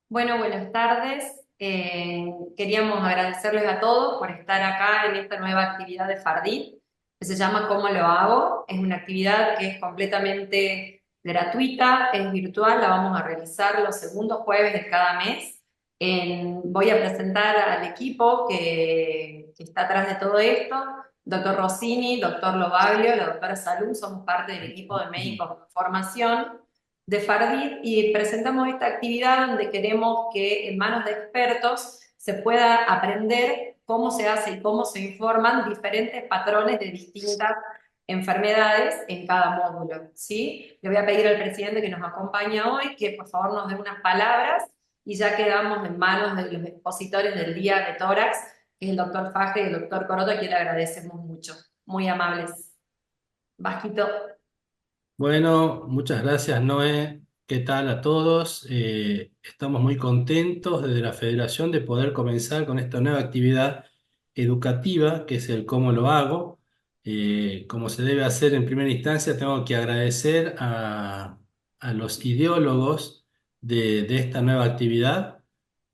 Bueno, buenas tardes. Queríamos agradecerles a todos por estar acá en esta nueva actividad de Fardit, que se llama ¿Cómo lo hago? Es una actividad que es completamente gratuita, es virtual, la vamos a realizar los segundos jueves de cada mes. Voy a presentar al equipo que está atrás de todo esto, doctor Rossini, doctor Lobaglio, la doctora Salud, somos parte del equipo de médicos con formación de Fardit y presentamos esta actividad donde queremos que en manos de expertos se pueda aprender cómo se hace y cómo se informan diferentes patrones de distintas enfermedades en cada módulo, ¿sí? Le voy a pedir al presidente que nos acompaña hoy que por favor nos dé unas palabras y ya quedamos en manos de los expositores del día de tórax, que es el doctor Faje y el doctor Coroto, a quien le agradecemos mucho. Muy amables. Vasquito. Bueno, muchas gracias, Noé. ¿Qué tal a todos? Estamos muy contentos desde la Federación de poder comenzar con esta nueva actividad educativa, que es el cómo lo hago. Como se debe hacer en primera instancia, tengo que agradecer a los ideólogos de esta nueva actividad,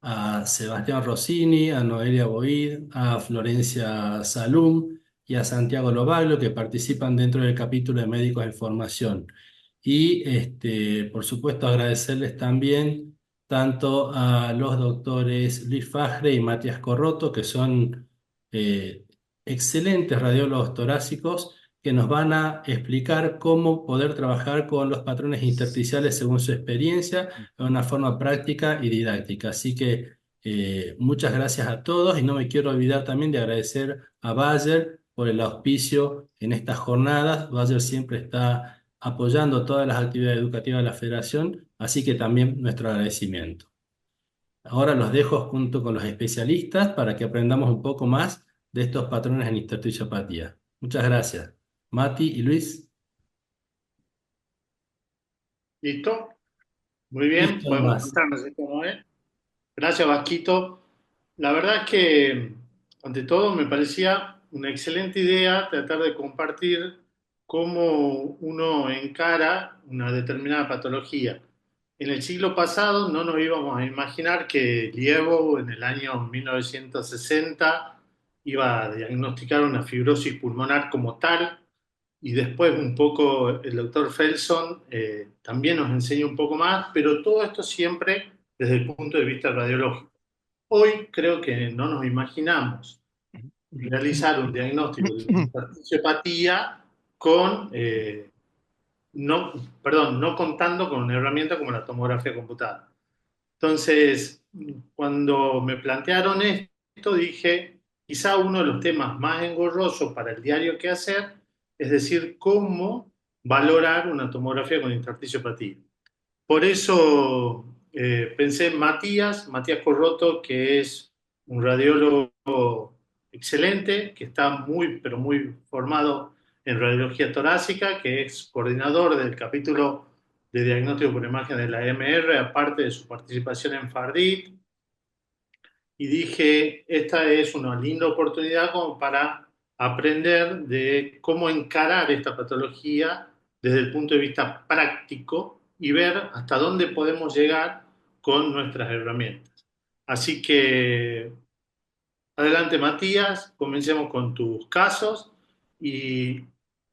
a Sebastián Rossini, a Noelia Boid, a Florencia Salum y a Santiago Lobaglio, que participan dentro del capítulo de Médicos en Formación. Y por supuesto agradecerles también tanto a los doctores Luis Fajre y Matías Corroto, que son eh, excelentes radiólogos torácicos, que nos van a explicar cómo poder trabajar con los patrones intersticiales según su experiencia, de una forma práctica y didáctica. Así que muchas gracias a todos y no me quiero olvidar también de agradecer a Bayer por el auspicio en estas jornadas. Bayer siempre está apoyando todas las actividades educativas de la Federación, así que también nuestro agradecimiento. Ahora los dejo junto con los especialistas para que aprendamos un poco más de estos patrones en histertiopatía. Muchas gracias. Mati y Luis. ¿Listo? Muy bien, Listo podemos nomás. empezar, ¿no es cierto, Noé? Gracias, Vasquito. La verdad es que, ante todo, me parecía una excelente idea tratar de compartir cómo uno encara una determinada patología. En el siglo pasado no nos íbamos a imaginar que Lievo en el año 1960 iba a diagnosticar una fibrosis pulmonar como tal, y después un poco el doctor Felson también nos enseña un poco más, pero todo esto siempre desde el punto de vista radiológico. Hoy creo que no nos imaginamos realizar un diagnóstico de una cardiopatía con, no, perdón, no contando con una herramienta como la tomografía computada. Entonces, cuando me plantearon esto, dije, quizá uno de los temas más engorrosos para el diario que hacer, es decir, cómo valorar una tomografía con intersticiopatía. Por eso pensé en Matías Corroto, que es un radiólogo excelente, que está muy, pero muy formado en radiología torácica, que es coordinador del capítulo de diagnóstico por imagen de la MR, aparte de su participación en FARDIT. Y dije, esta es una linda oportunidad como para aprender de cómo encarar esta patología desde el punto de vista práctico y ver hasta dónde podemos llegar con nuestras herramientas. Así que adelante, Matías, comencemos con tus casos y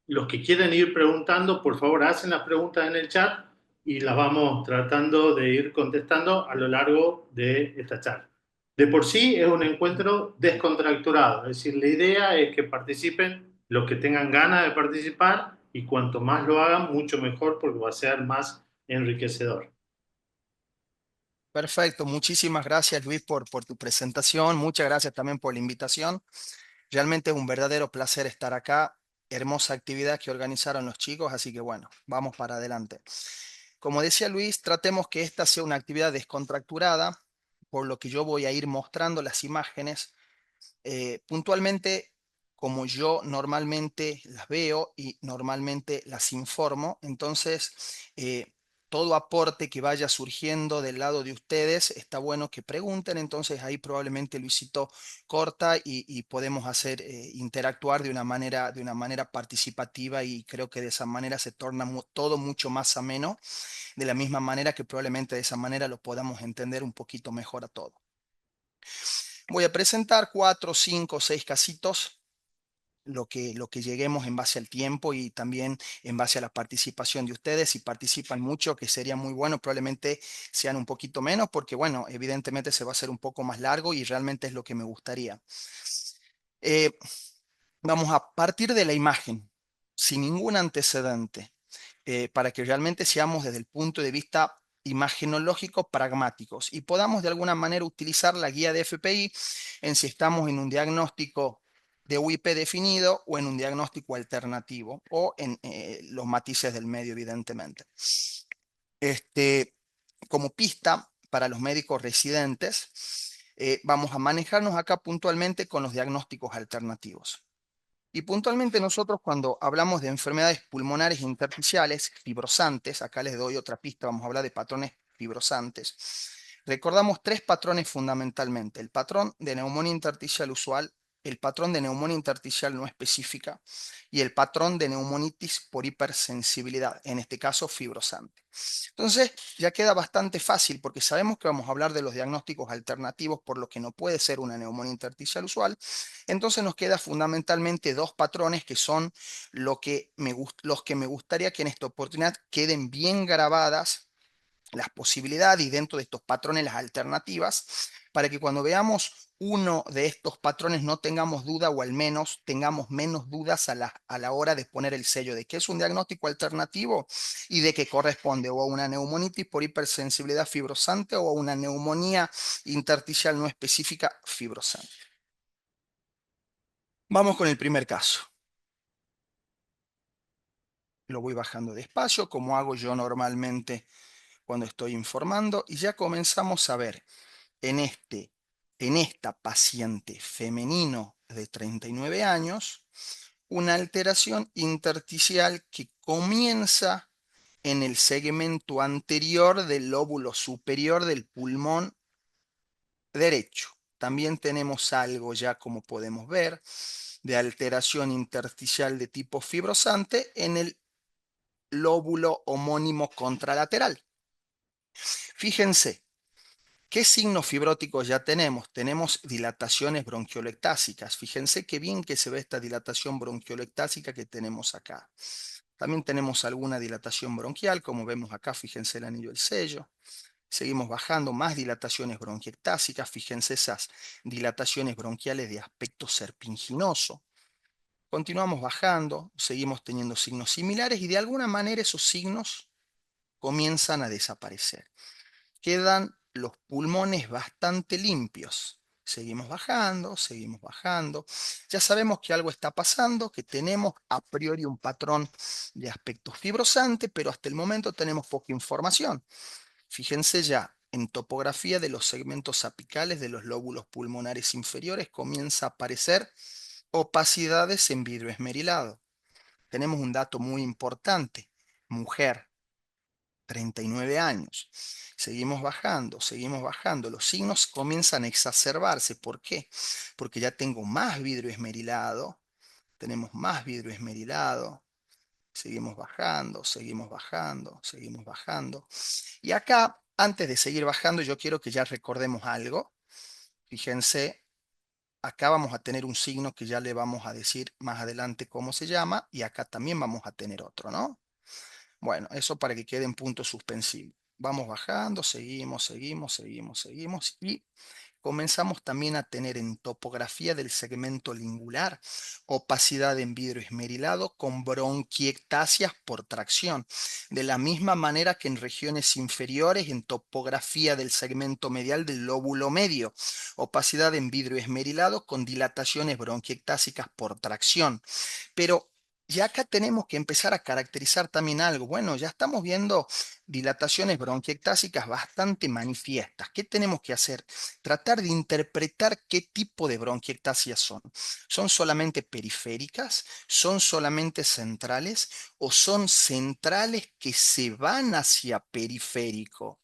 los que quieren ir preguntando, por favor, hacen las preguntas en el chat y las vamos tratando de ir contestando a lo largo de esta charla. De por sí es un encuentro descontracturado, es decir, la idea es que participen los que tengan ganas de participar y cuanto más lo hagan, mucho mejor porque va a ser más enriquecedor. Perfecto, muchísimas gracias Luis por tu presentación, muchas gracias también por la invitación. Realmente es un verdadero placer estar acá, hermosa actividad que organizaron los chicos, así que bueno, vamos para adelante. Como decía Luis, tratemos que esta sea una actividad descontracturada, por lo que yo voy a ir mostrando las imágenes puntualmente como yo normalmente las veo y normalmente las informo. Entonces, todo aporte que vaya surgiendo del lado de ustedes, está bueno que pregunten, entonces ahí probablemente Luisito corta y podemos hacer interactuar de una manera participativa y creo que de esa manera se torna todo mucho más ameno, de la misma manera que probablemente de esa manera lo podamos entender un poquito mejor a todo. Voy a presentar 4, 5, 6 casitos lo que lleguemos en base al tiempo y también en base a la participación de ustedes. Si participan mucho, que sería muy bueno, probablemente sean un poquito menos, porque bueno, evidentemente se va a hacer un poco más largo y realmente es lo que me gustaría. Eh, Vamos a partir de la imagen, sin ningún antecedente, para que realmente seamos desde el punto de vista imagenológico pragmáticos y podamos de alguna manera utilizar la guía de FPI en si estamos en un diagnóstico de UIP definido o en un diagnóstico alternativo o en los matices del medio, evidentemente. Como pista para los médicos residentes, vamos a manejarnos acá puntualmente con los diagnósticos alternativos. Y puntualmente nosotros cuando hablamos de enfermedades pulmonares intersticiales, fibrosantes, acá les doy otra pista, vamos a hablar de patrones fibrosantes, recordamos 3 patrones fundamentalmente: el patrón de neumonía intersticial usual, el patrón de neumonía intersticial no específica y el patrón de neumonitis por hipersensibilidad, en este caso fibrosante. Entonces ya queda bastante fácil porque sabemos que vamos a hablar de los diagnósticos alternativos por lo que no puede ser una neumonía intersticial usual. Entonces nos queda fundamentalmente 2 patrones que son los que me gustaría que en esta oportunidad queden bien grabadas las posibilidades y dentro de estos patrones las alternativas, para que cuando veamos uno de estos patrones no tengamos duda o al menos tengamos menos dudas a la hora de poner el sello de que es un diagnóstico alternativo y de que corresponde o a una neumonitis por hipersensibilidad fibrosante o a una neumonía intersticial no específica fibrosante. Vamos con el primer caso. Lo voy bajando despacio, como hago yo normalmente cuando estoy informando, y ya comenzamos a ver en esta paciente femenino de 39 años una alteración intersticial que comienza en el segmento anterior del lóbulo superior del pulmón derecho. También tenemos algo ya, como podemos ver, de alteración intersticial de tipo fibrosante en el lóbulo homónimo contralateral. Fíjense, ¿qué signos fibróticos ya tenemos? Tenemos dilataciones bronquiolectásicas. Fíjense qué bien que se ve esta dilatación bronquiolectásica que tenemos acá. También tenemos alguna dilatación bronquial, como vemos acá, fíjense el anillo del sello. Seguimos bajando, más dilataciones bronquiectásicas. Fíjense esas dilataciones bronquiales de aspecto serpinginoso. Continuamos bajando, seguimos teniendo signos similares y de alguna manera esos signos comienzan a desaparecer. Quedan los pulmones bastante limpios. Seguimos bajando, seguimos bajando. Ya sabemos que algo está pasando, que tenemos a priori un patrón de aspecto fibrosante, pero hasta el momento tenemos poca información. Fíjense ya, en topografía de los segmentos apicales de los lóbulos pulmonares inferiores comienza a aparecer opacidades en vidrio esmerilado. Tenemos un dato muy importante: mujer, 39 años. Seguimos bajando. Los signos comienzan a exacerbarse. ¿Por qué? Porque ya tengo más vidrio esmerilado. Tenemos más vidrio esmerilado. Seguimos bajando, seguimos bajando, seguimos bajando. Y acá, antes de seguir bajando, yo quiero que ya recordemos algo. Fíjense, acá vamos a tener un signo que ya le vamos a decir más adelante cómo se llama, y acá también vamos a tener otro, ¿no? Bueno, eso para que quede en punto suspensivo. Vamos bajando, seguimos, y comenzamos también a tener en topografía del segmento lingular opacidad en vidrio esmerilado con bronquiectasias por tracción. De la misma manera que en regiones inferiores, en topografía del segmento medial del lóbulo medio, opacidad en vidrio esmerilado con dilataciones bronquiectásicas por tracción. Pero Y acá tenemos que empezar a caracterizar también algo. Bueno, ya estamos viendo dilataciones bronquiectásicas bastante manifiestas. ¿Qué tenemos que hacer? Tratar de interpretar qué tipo de bronquiectasias son. ¿Son solamente periféricas? ¿Son solamente centrales? ¿O son centrales que se van hacia periférico?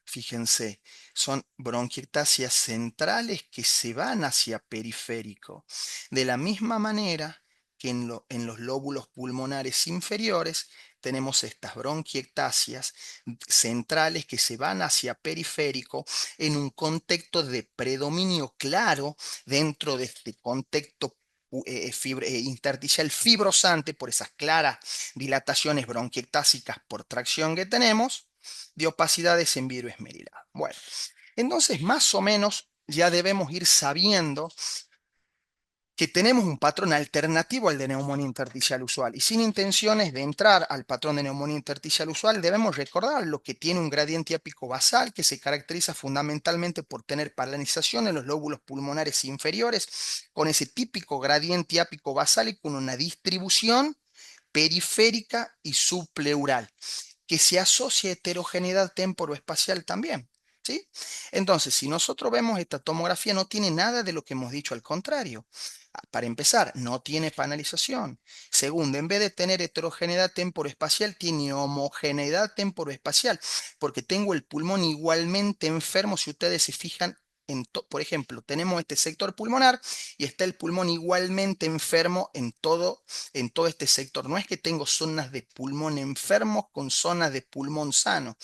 Fíjense, son bronquiectasias centrales que se van hacia periférico. De la misma manera que en los lóbulos pulmonares inferiores tenemos estas bronquiectasias centrales que se van hacia periférico en un contexto de predominio claro dentro de este contexto intersticial fibrosante por esas claras dilataciones bronquiectásicas por tracción que tenemos de opacidades en vidrio esmerilado. Bueno, entonces más o menos ya debemos ir sabiendo que tenemos un patrón alternativo al de neumonía intersticial usual. Y sin intenciones de entrar al patrón de neumonía intersticial usual, debemos recordar lo que tiene un gradiente ápico basal que se caracteriza fundamentalmente por tener paralización en los lóbulos pulmonares inferiores, con ese típico gradiente ápico basal y con una distribución periférica y subpleural que se asocia a heterogeneidad temporoespacial también. ¿Sí? Entonces, si nosotros vemos esta tomografía, no tiene nada de lo que hemos dicho, al contrario. Para empezar, no tiene panalización. Segundo, en vez de tener heterogeneidad temporoespacial, tiene homogeneidad temporoespacial, porque tengo el pulmón igualmente enfermo, si ustedes se fijan. Por ejemplo, tenemos este sector pulmonar y está el pulmón igualmente enfermo en todo este sector. No es que tengo zonas de pulmón enfermos con zonas de pulmón sano.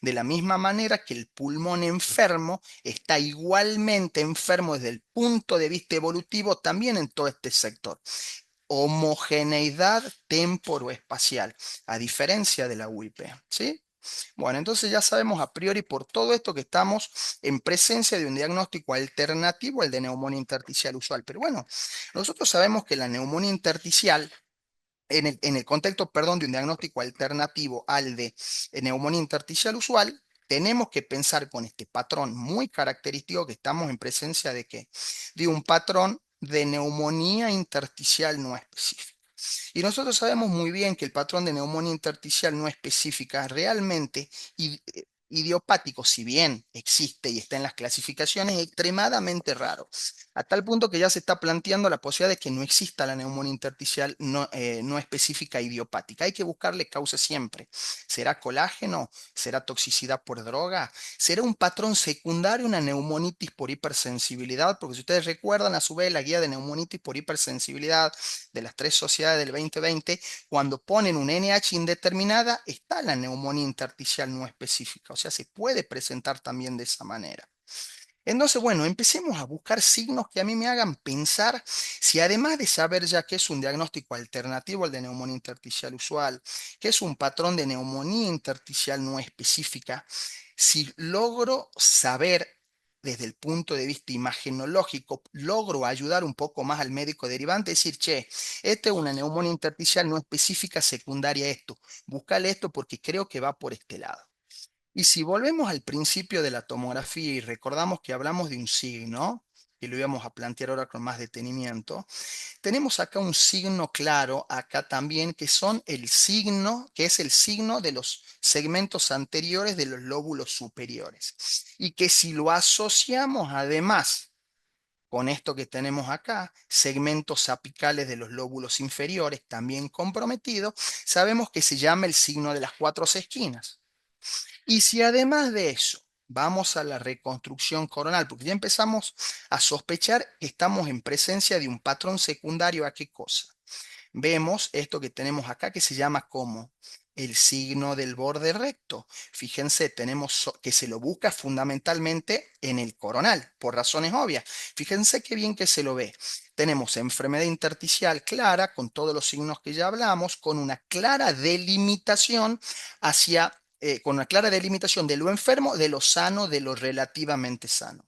De la misma manera que el pulmón enfermo está igualmente enfermo desde el punto de vista evolutivo también en todo este sector. Homogeneidad temporoespacial, a diferencia de la UIP, ¿sí? Bueno, entonces ya sabemos a priori por todo esto que estamos en presencia de un diagnóstico alternativo al de neumonía intersticial usual. Pero bueno, nosotros sabemos que la neumonía intersticial, en el contexto, perdón, de un diagnóstico alternativo al de neumonía intersticial usual, tenemos que pensar con este patrón muy característico que estamos en presencia de ¿qué? De un patrón de neumonía intersticial no específica. Y nosotros sabemos muy bien que el patrón de neumonía intersticial no específica realmente idiopático, si bien existe y está en las clasificaciones, es extremadamente raro, a tal punto que ya se está planteando la posibilidad de que no exista la neumonía intersticial no específica idiopática. Hay que buscarle causa siempre. ¿Será colágeno? ¿Será toxicidad por droga? ¿Será un patrón secundario, una neumonitis por hipersensibilidad? Porque si ustedes recuerdan, a su vez, la guía de neumonitis por hipersensibilidad de las 3 sociedades del 2020, cuando ponen un NH indeterminada, está la neumonía intersticial no específica. O sea, se puede presentar también de esa manera. Entonces, bueno, empecemos a buscar signos que a mí me hagan pensar si, además de saber ya que es un diagnóstico alternativo al de neumonía intersticial usual, que es un patrón de neumonía intersticial no específica, si logro saber desde el punto de vista imagenológico, logro ayudar un poco más al médico derivante, decir, che, esta es una neumonía intersticial no específica secundaria a esto, búscale esto porque creo que va por este lado. Y si volvemos al principio de la tomografía y recordamos que hablamos de un signo, y lo íbamos a plantear ahora con más detenimiento, tenemos acá un signo claro, acá también, que son el signo, que es el signo de los segmentos anteriores de los lóbulos superiores. Y que si lo asociamos además con esto que tenemos acá, segmentos apicales de los lóbulos inferiores también comprometidos, sabemos que se llama el signo de las 4 esquinas. Y si además de eso vamos a la reconstrucción coronal, porque ya empezamos a sospechar que estamos en presencia de un patrón secundario, ¿a qué cosa? Vemos esto que tenemos acá que se llama como el signo del borde recto. Fíjense, tenemos que se lo busca fundamentalmente en el coronal, por razones obvias. Fíjense qué bien que se lo ve. Tenemos enfermedad intersticial clara, con todos los signos que ya hablamos, con una clara delimitación con una clara delimitación de lo enfermo, de lo sano, de lo relativamente sano.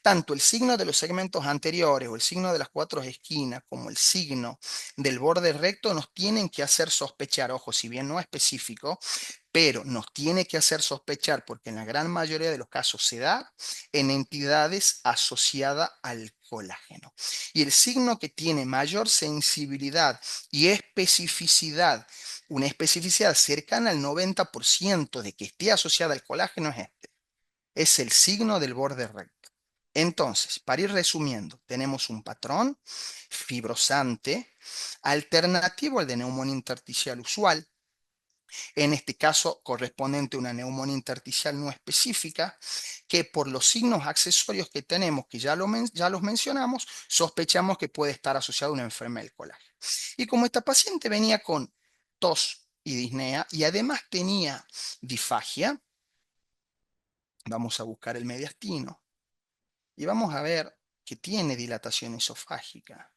Tanto el signo de los segmentos anteriores o el signo de las 4 esquinas como el signo del borde recto nos tienen que hacer sospechar, ojo, si bien no específico, pero nos tiene que hacer sospechar, porque en la gran mayoría de los casos se da en entidades asociadas al colágeno. Y el signo que tiene mayor sensibilidad y especificidad, una especificidad cercana al 90% de que esté asociada al colágeno es este. Es el signo del borde recto. Entonces, para ir resumiendo, tenemos un patrón fibrosante alternativo al de neumonía intersticial usual, en este caso correspondiente a una neumonía intersticial no específica, que por los signos accesorios que tenemos, que ya los mencionamos, sospechamos que puede estar asociado a una enfermedad del colágeno. Y como esta paciente venía con tos y disnea y además tenía disfagia, vamos a buscar el mediastino y vamos a ver que tiene dilatación esofágica.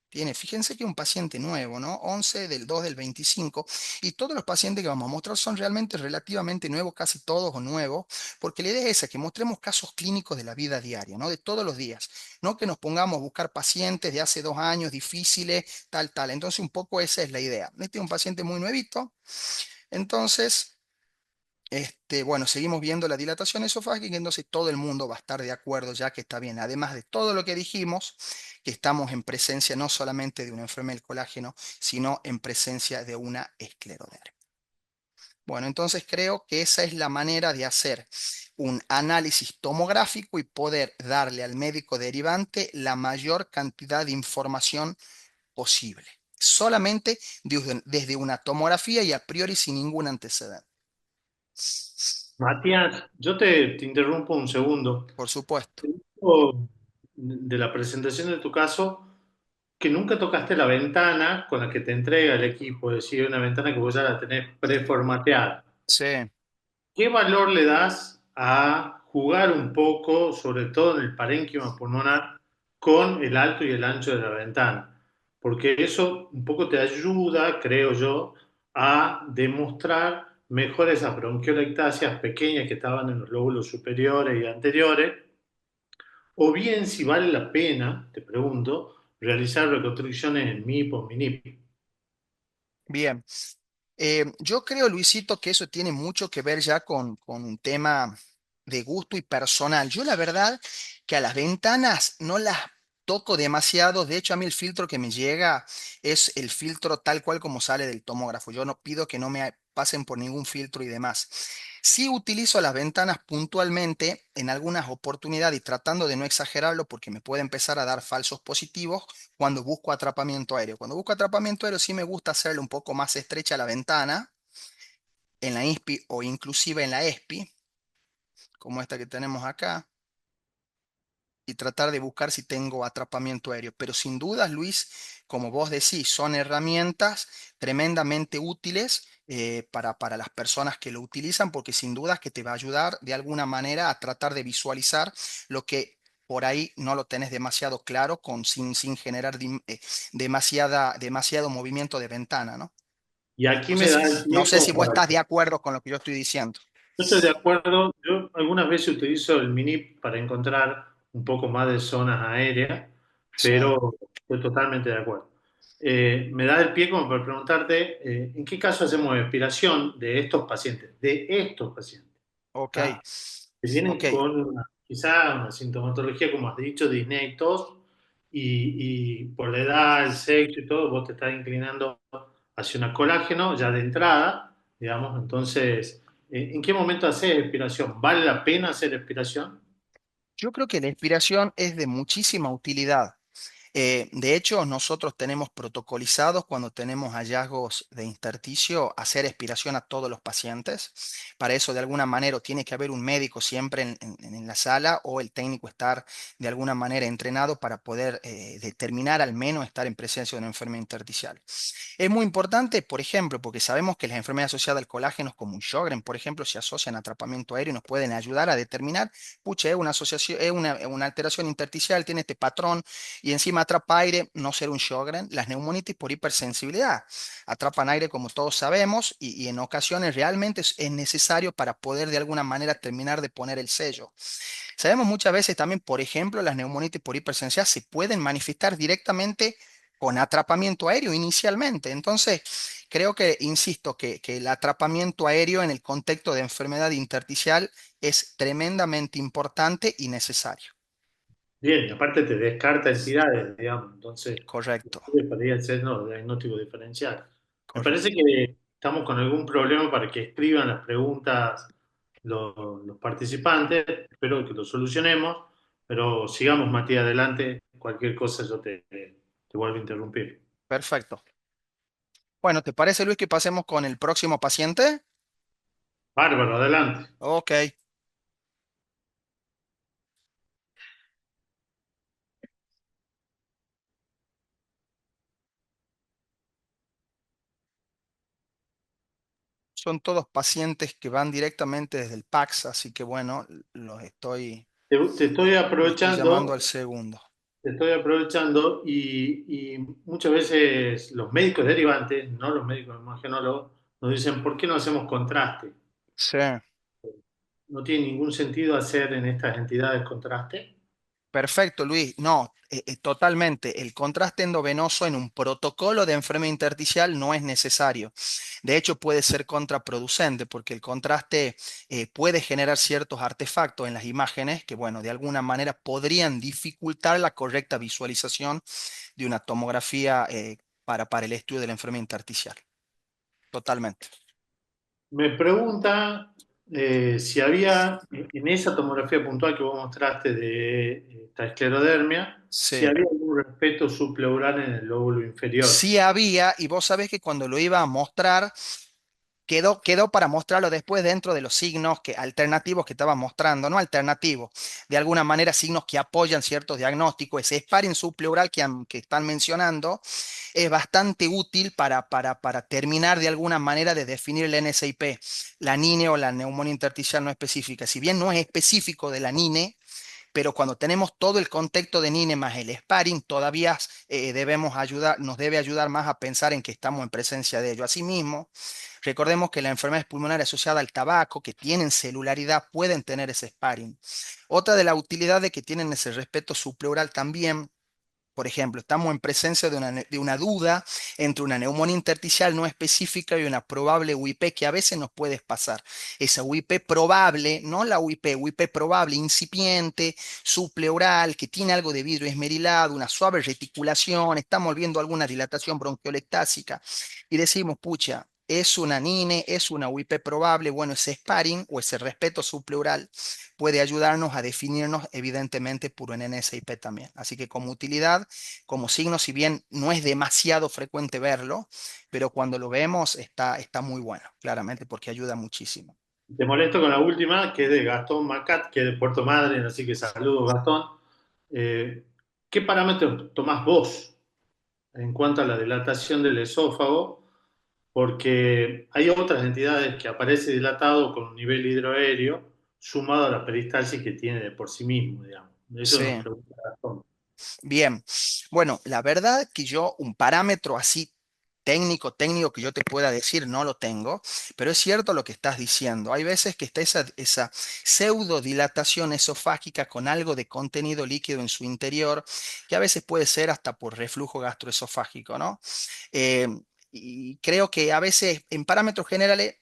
Tiene, fíjense que es un paciente nuevo, ¿no? 11 del 2 del 25, y todos los pacientes que vamos a mostrar son realmente relativamente nuevos, casi todos o nuevos, porque la idea es esa, que mostremos casos clínicos de la vida diaria, ¿no? De todos los días, no que nos pongamos a buscar pacientes de hace 2 años, difíciles, tal, tal. Entonces un poco esa es la idea. Este es un paciente muy nuevito, entonces... bueno, seguimos viendo la dilatación esofágica, entonces todo el mundo va a estar de acuerdo ya que está bien. Además de todo lo que dijimos, que estamos en presencia no solamente de una enfermedad del colágeno, sino en presencia de una esclerodermia. Bueno, entonces creo que esa es la manera de hacer un análisis tomográfico y poder darle al médico derivante la mayor cantidad de información posible. Solamente desde una tomografía y a priori sin ningún antecedente. Matías, yo te interrumpo un segundo. Por supuesto. De la presentación de tu caso, que nunca tocaste la ventana con la que te entrega el equipo, es decir, una ventana que vos ya la tenés preformateada. Sí. ¿Qué valor le das a jugar un poco, sobre todo en el parénquima pulmonar, con el alto y el ancho de la ventana? Porque eso un poco te ayuda, creo yo, a demostrar mejor esas bronquiolectasias pequeñas que estaban en los lóbulos superiores y anteriores, o bien si vale la pena, te pregunto, realizar reconstrucciones en MIP o MINIP. Bien. Yo creo, Luisito, que eso tiene mucho que ver ya con un tema de gusto y personal. Yo la verdad que a las ventanas no las toco demasiado. De hecho, a mí el filtro que me llega es el filtro tal cual como sale del tomógrafo. Yo no pido que no me pasen por ningún filtro y demás. Sí utilizo las ventanas puntualmente en algunas oportunidades y tratando de no exagerarlo porque me puede empezar a dar falsos positivos cuando busco atrapamiento aéreo. Cuando busco atrapamiento aéreo sí me gusta hacerle un poco más estrecha la ventana en la INSPI o inclusive en la ESPI, como esta que tenemos acá, y tratar de buscar si tengo atrapamiento aéreo. Pero sin dudas, Luis, como vos decís, son herramientas tremendamente útiles para las personas que lo utilizan, porque sin dudas que te va a ayudar de alguna manera a tratar de visualizar lo que por ahí no lo tenés demasiado claro, sin generar demasiado movimiento de ventana, ¿no? Y aquí No sé me da si, el no pie sé como si vos para... estás de acuerdo con lo que yo estoy diciendo. Yo estoy de acuerdo. Yo algunas veces utilizo el MINIP para encontrar un poco más de zonas aéreas, Sí, pero estoy totalmente de acuerdo. Me da el pie como para preguntarte, ¿en qué caso hacemos expiración de estos pacientes? De estos pacientes. ok, ¿Ah? Que vienen ok. con quizá una sintomatología, como has dicho, disnea y tos, y por la edad, el sexo y todo, vos te estás inclinando hacia una colágeno ya de entrada, digamos. Entonces, ¿en qué momento haces expiración? ¿Vale la pena hacer expiración? Yo creo que la inspiración es de muchísima utilidad. De hecho, nosotros tenemos protocolizados cuando tenemos hallazgos de intersticio hacer expiración a todos los pacientes. Para eso, de alguna manera, tiene que haber un médico siempre en la sala o el técnico estar de alguna manera entrenado para poder determinar al menos estar en presencia de una enfermedad intersticial. Es muy importante, por ejemplo, porque sabemos que las enfermedades asociadas al colágeno, como un Sjögren, por ejemplo, se asocian a atrapamiento aéreo y nos pueden ayudar a determinar, pucha, es una asociación, es una alteración intersticial, tiene este patrón y encima atrapa aire, no ser un Sjögren. Las neumonitis por hipersensibilidad atrapan aire, como todos sabemos, y en ocasiones realmente es necesario para poder de alguna manera terminar de poner el sello. Sabemos muchas veces también, por ejemplo, las neumonitis por hipersensibilidad se pueden manifestar directamente con atrapamiento aéreo inicialmente. Entonces, creo que, insisto, que el atrapamiento aéreo en el contexto de enfermedad intersticial es tremendamente importante y necesario. Bien, y aparte te descarta entidades, digamos, entonces Correcto, podría ser no, diagnóstico diferencial. Me parece correcto. que estamos con algún problema para que escriban las preguntas los participantes, espero que lo solucionemos, pero sigamos, Matías, adelante, cualquier cosa yo te vuelvo a interrumpir. Perfecto. Bueno, ¿te parece, Luis, que pasemos con el próximo paciente? Bárbaro, adelante. Ok. Son todos pacientes que van directamente desde el PACS, así que bueno, Te estoy le estoy llamando aprovechando al segundo. Te estoy aprovechando y muchas veces los médicos derivantes, no los médicos imagenólogos, nos dicen, ¿por qué no hacemos contraste? Sí. No tiene ningún sentido hacer en estas entidades contraste. Perfecto, Luis. No, totalmente. El contraste endovenoso en un protocolo de enfermedad intersticial no es necesario. De hecho, puede ser contraproducente porque el contraste puede generar ciertos artefactos en las imágenes que, bueno, de alguna manera podrían dificultar la correcta visualización de una tomografía para el estudio de la enfermedad intersticial. Totalmente. Me pregunta si había, en esa tomografía puntual que vos mostraste de esta esclerodermia, si Sí. había algún respeto subpleural en el lóbulo inferior. Sí había, y vos sabés que cuando lo iba a mostrar, quedó para mostrarlo después dentro de los signos alternativos que estaba mostrando, no alternativos, de alguna manera signos que apoyan ciertos diagnósticos. Ese sparring subpleural que están mencionando es bastante útil para terminar de alguna manera de definir el NSIP, la NINE o la neumonía intersticial no específica. Si bien no es específico de la NINE, pero cuando tenemos todo el contexto de NINE más el sparring, todavía nos debe ayudar más a pensar en que estamos en presencia de ello. Asimismo, recordemos que las enfermedades pulmonares asociadas al tabaco, que tienen celularidad, pueden tener ese sparring. Otra de las utilidades que tienen ese respeto subpleural también, por ejemplo, estamos en presencia de una duda entre una neumonía intersticial no específica y una probable UIP que a veces nos puede pasar. Esa UIP probable, no la UIP probable, incipiente, subpleural, que tiene algo de vidrio esmerilado, una suave reticulación, estamos viendo alguna dilatación bronquiolectásica y decimos, pucha, es una NINE, es una UIP probable, bueno, ese sparring o ese respeto subpleural puede ayudarnos a definirnos evidentemente por un NSIP también. Así que como utilidad, como signo, si bien no es demasiado frecuente verlo, pero cuando lo vemos está muy bueno, claramente, porque ayuda muchísimo. Te molesto con la última, que es de Gastón Macat, que es de Puerto Madryn, así que saludos, Gastón. ¿Qué parámetros tomás vos en cuanto a la dilatación del esófago? Porque hay otras entidades que aparece dilatado con un nivel hidroaéreo sumado a la peristalsis que tiene de por sí mismo, digamos. Eso Sí, nos pregunta Gastón. bien. Bueno, la verdad que yo un parámetro así técnico que yo te pueda decir, no lo tengo, pero es cierto lo que estás diciendo. Hay veces que está esa pseudodilatación esofágica con algo de contenido líquido en su interior, que a veces puede ser hasta por reflujo gastroesofágico, ¿no? Eh, y creo que a veces en parámetros generales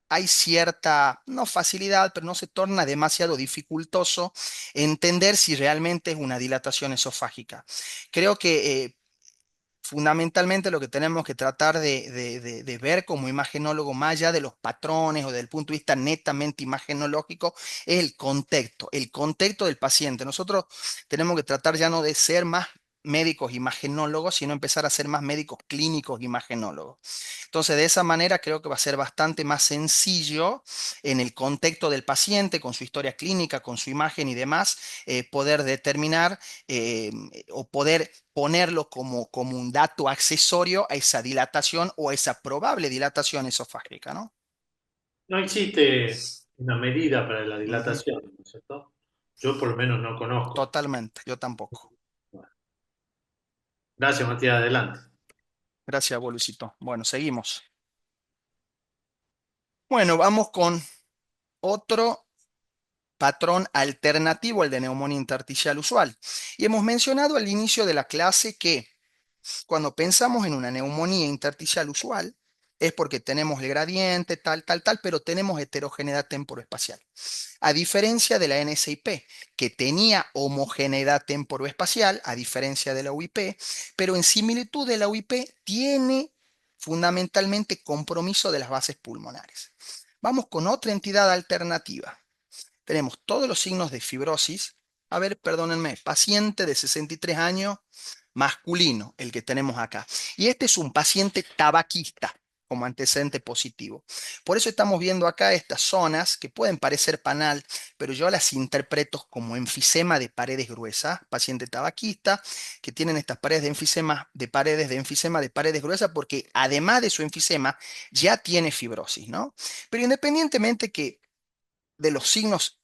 hay cierta, no facilidad, pero no se torna demasiado dificultoso entender si realmente es una dilatación esofágica. Creo que fundamentalmente lo que tenemos que tratar de ver como imagenólogo, más allá de los patrones o del punto de vista netamente imagenológico, es el contexto del paciente. Nosotros tenemos que tratar ya no de ser más médicos imagenólogos, sino empezar a ser más médicos clínicos imagenólogos. Entonces, de esa manera creo que va a ser bastante más sencillo en el contexto del paciente, con su historia clínica, con su imagen y demás, poder determinar eh, o poder ponerlo como un dato accesorio a esa dilatación o a esa probable dilatación esofágica, ¿no? No existe una medida para la Ujú. dilatación, ¿no es cierto? Yo por lo menos no conozco. Totalmente, yo tampoco. Bueno, gracias, Matías. Adelante. Gracias, Bolucito. Bueno, seguimos. Bueno, vamos con otro patrón alternativo al de neumonía intersticial usual. Y hemos mencionado al inicio de la clase que Cuando pensamos en una neumonía intersticial usual, es porque tenemos el gradiente, tal, pero tenemos heterogeneidad temporoespacial. A diferencia de la NSIP, que tenía homogeneidad temporoespacial, a diferencia de la UIP, pero en similitud de la UIP tiene fundamentalmente compromiso de las bases pulmonares. Vamos con otra entidad alternativa. Tenemos todos los signos de fibrosis. A ver, perdónenme, paciente de 63 años, masculino, el que tenemos acá. Y este es un paciente tabaquista como antecedente positivo. Por eso estamos viendo acá estas zonas que pueden parecer panal, pero yo las interpreto como enfisema de paredes gruesas, paciente tabaquista, que tienen estas paredes de enfisema, de paredes gruesas, porque además de su enfisema, ya tiene fibrosis, ¿no? Pero independientemente que de los signos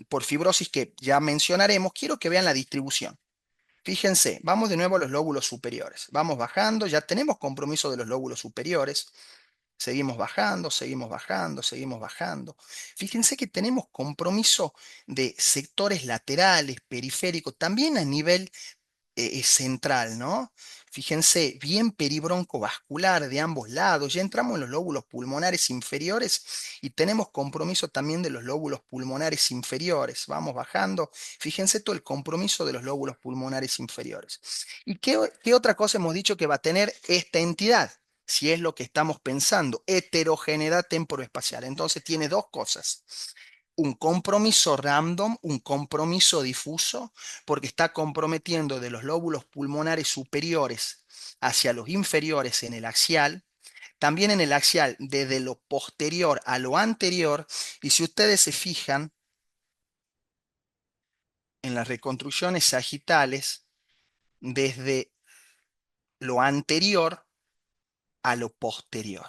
por fibrosis que ya mencionaremos, quiero que vean la distribución. Fíjense, vamos de nuevo a los lóbulos superiores. Vamos bajando, ya tenemos compromiso de los lóbulos superiores. Seguimos bajando, seguimos bajando, seguimos bajando. Fíjense que tenemos compromiso de sectores laterales, periféricos, también a nivel central, ¿no? Fíjense, bien peribroncovascular de ambos lados. Ya entramos en los lóbulos pulmonares inferiores y tenemos compromiso también de los lóbulos pulmonares inferiores. Vamos bajando. Fíjense todo el compromiso de los lóbulos pulmonares inferiores. ¿Y qué otra cosa hemos dicho que va a tener esta entidad? Si es lo que estamos pensando, heterogeneidad temporoespacial. Entonces tiene dos cosas: un compromiso random, un compromiso difuso, porque está comprometiendo de los lóbulos pulmonares superiores hacia los inferiores en el axial, también en el axial desde lo posterior a lo anterior, y si ustedes se fijan en las reconstrucciones sagitales, desde lo anterior a lo posterior.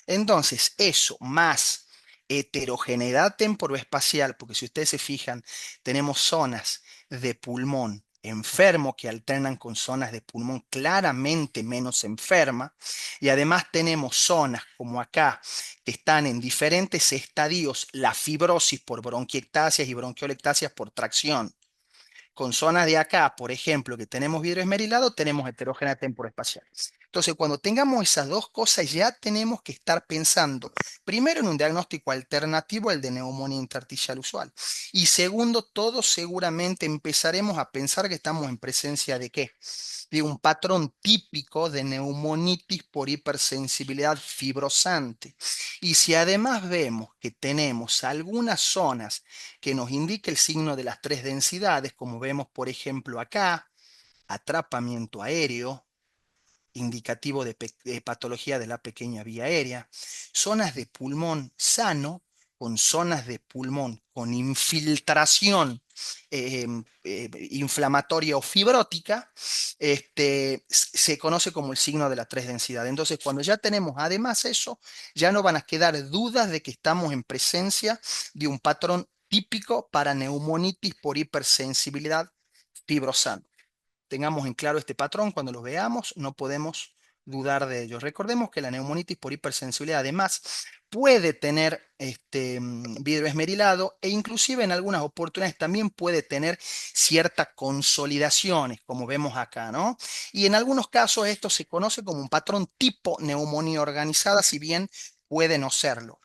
Entonces, eso más heterogeneidad temporoespacial, porque si ustedes se fijan, tenemos zonas de pulmón enfermo que alternan con zonas de pulmón claramente menos enferma, y además tenemos zonas como acá que están en diferentes estadios, la fibrosis por bronquiectasias y bronquiolectasias por tracción. Con zonas de acá, por ejemplo, que tenemos vidrio esmerilado, tenemos heterogénea temporoespacial. Entonces, cuando tengamos esas dos cosas, ya tenemos que estar pensando, primero, en un diagnóstico alternativo al de neumonía intersticial usual. Y segundo, todos seguramente empezaremos a pensar que estamos en presencia de ¿qué? De un patrón típico de neumonitis por hipersensibilidad fibrosante. Y si además vemos que tenemos algunas zonas que nos indique el signo de las tres densidades, como vemos por ejemplo acá, atrapamiento aéreo, indicativo de patología de la pequeña vía aérea, zonas de pulmón sano, con zonas de pulmón con infiltración inflamatoria o fibrótica, se conoce como el signo de las tres densidades. Entonces, cuando ya tenemos además eso, ya no van a quedar dudas de que estamos en presencia de un patrón típico para neumonitis por hipersensibilidad fibrosante. Tengamos en claro este patrón, cuando lo veamos no podemos dudar de ello. Recordemos que la neumonitis por hipersensibilidad además puede tener vidrio esmerilado e inclusive en algunas oportunidades también puede tener ciertas consolidaciones, como vemos acá, ¿no? Y en algunos casos esto se conoce como un patrón tipo neumonía organizada, si bien puede no serlo.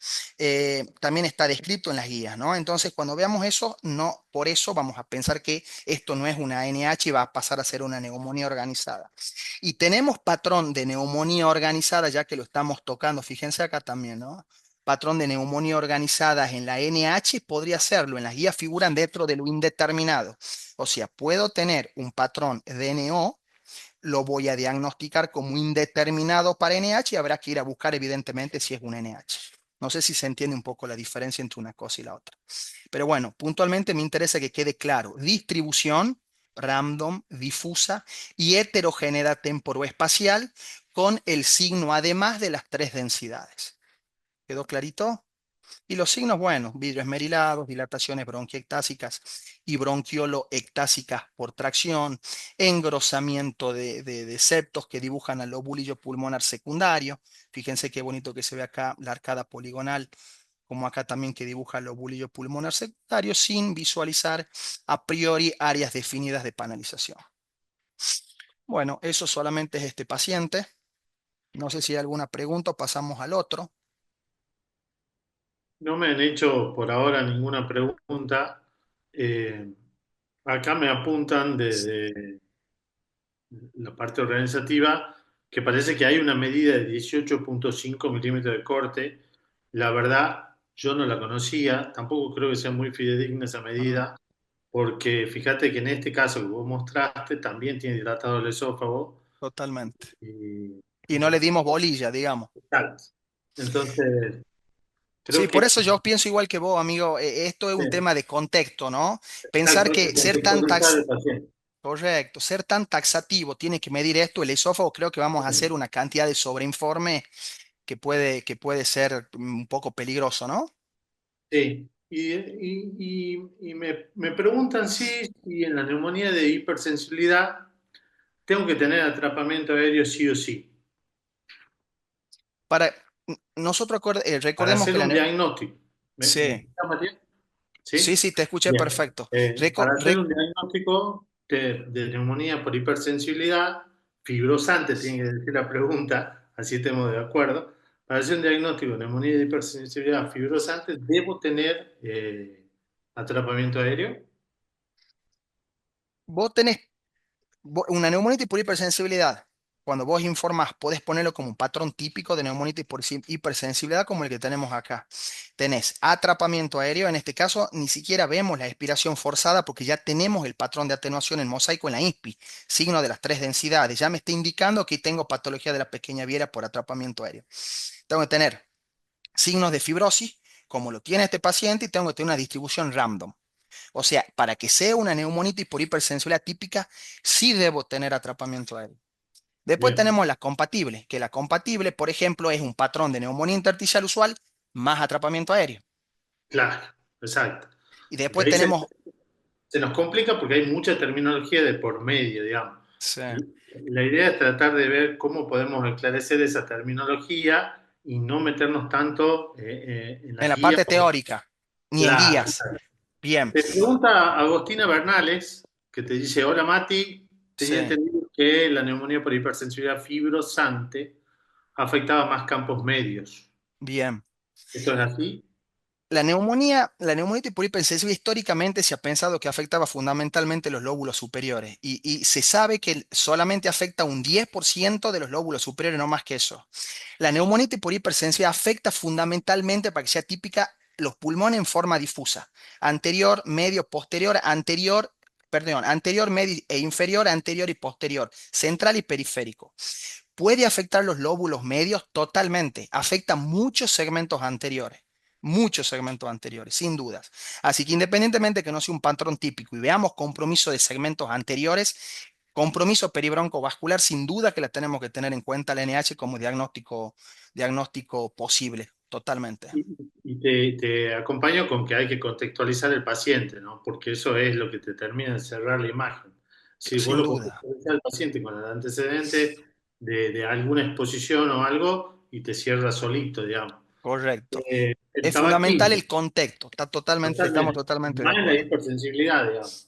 También está descrito en las guías, ¿no? Entonces, cuando veamos eso, no, por eso vamos a pensar que esto no es una NH y va a pasar a ser una neumonía organizada. Y tenemos patrón de neumonía organizada, ya que lo estamos tocando, fíjense acá también, ¿no? Patrón de neumonía organizada en la NH podría serlo, en las guías figuran dentro de lo indeterminado. O sea, puedo tener un patrón DNO, lo voy a diagnosticar como indeterminado para NH y habrá que ir a buscar evidentemente si es un NH. No sé si se entiende un poco la diferencia entre una cosa y la otra. Pero bueno, puntualmente me interesa que quede claro. Distribución, random, difusa y heterogeneidad temporoespacial con el signo además de las tres densidades. ¿Quedó clarito? Y los signos, bueno, vidrio esmerilados, dilataciones bronquiectásicas y bronquioloectásicas por tracción, engrosamiento de septos que dibujan al lobulillo pulmonar secundario. Fíjense qué bonito que se ve acá la arcada poligonal, como acá también que dibuja el lobulillo pulmonar secundario, sin visualizar a priori áreas definidas de panalización. Bueno, eso solamente es este paciente. No sé si hay alguna pregunta o pasamos al otro. No me han hecho por ahora ninguna pregunta. Eh, Acá me apuntan desde la parte organizativa que parece que hay una medida de 18,5 milímetros de corte. La verdad, yo no la conocía, tampoco creo que sea muy fidedigna esa Mm, medida, porque fíjate que en este caso que vos mostraste también tiene dilatado el esófago totalmente. y, Y no le dimos bolilla, digamos. tal. Entonces, creo Sí, que por eso yo pienso igual que vos, amigo. Esto es un tema de contexto, ¿no? Pensar hay que que contextualizar al paciente. correcto, ser tan taxativo, tiene que medir esto, el esófago, creo que vamos a hacer una cantidad de sobreinforme que puede ser un poco peligroso, ¿no? Sí, y me preguntan si en la neumonía de hipersensibilidad tengo que tener atrapamiento aéreo sí o sí, Para nosotros para recordemos hacer que un diagnóstico. ¿Me sí, escuchas, Matías? sí, ¿Sí? sí, te escuché Bien. perfecto. Para hacer un diagnóstico de neumonía por hipersensibilidad, fibrosante, tiene que decir la pregunta, así estemos de acuerdo. Para hacer un diagnóstico de neumonía de hipersensibilidad fibrosante, ¿debo tener atrapamiento aéreo? Vos tenés una neumonitis por hipersensibilidad. Cuando vos informás, podés ponerlo como un patrón típico de neumonitis por hipersensibilidad como el que tenemos acá. Tenés atrapamiento aéreo, en este caso ni siquiera vemos la expiración forzada porque ya tenemos el patrón de atenuación en mosaico en la INSPI, signo de las tres densidades. Ya me está indicando que tengo patología de la pequeña viera por atrapamiento aéreo. Tengo que tener signos de fibrosis, como lo tiene este paciente, y tengo que tener una distribución random. O sea, para que sea una neumonitis por hipersensibilidad típica, sí debo tener atrapamiento aéreo. Después Bien, tenemos las compatibles, que la compatible, por ejemplo, es un patrón de neumonía intersticial usual más atrapamiento aéreo. claro, exacto. Y Porque después ahí tenemos, se nos complica porque hay mucha terminología de por medio, digamos. sí, La idea es tratar de ver cómo podemos esclarecer esa terminología y no meternos tanto en en las la guías. parte teórica, ni en Claro. guías. Bien, Te pregunta Agostina Bernales, que te dice, hola Mati, tenía sí, entendido que la neumonía por hipersensibilidad fibrosante afectaba más campos medios. bien. ¿Esto es así? La neumonitis por hipersensibilidad históricamente se ha pensado que afectaba fundamentalmente los lóbulos superiores y se sabe que solamente afecta un 10% de los lóbulos superiores, no más que eso. La neumonitis por hipersensibilidad afecta fundamentalmente, para que sea típica, los pulmones en forma difusa, anterior, medio, posterior, anterior, perdón, anterior, medio e inferior, anterior y posterior, central y periférico. Puede afectar los lóbulos medios totalmente, afecta muchos segmentos anteriores, sin dudas. Así que independientemente que no sea un patrón típico y veamos compromiso de segmentos anteriores, compromiso peribroncovascular, sin duda que la tenemos que tener en cuenta la NH como diagnóstico posible, totalmente. Y, te acompaño con que hay que contextualizar el paciente, ¿no? Porque eso es lo que te termina de cerrar la imagen. Si vos Sin lo duda, contextualizás al paciente con el antecedente de alguna exposición o algo y te cierra solito, digamos. correcto. El Es fundamental tabaquismo, el contexto, estamos totalmente. totalmente de Más en la acuerdo. hipersensibilidad, digamos.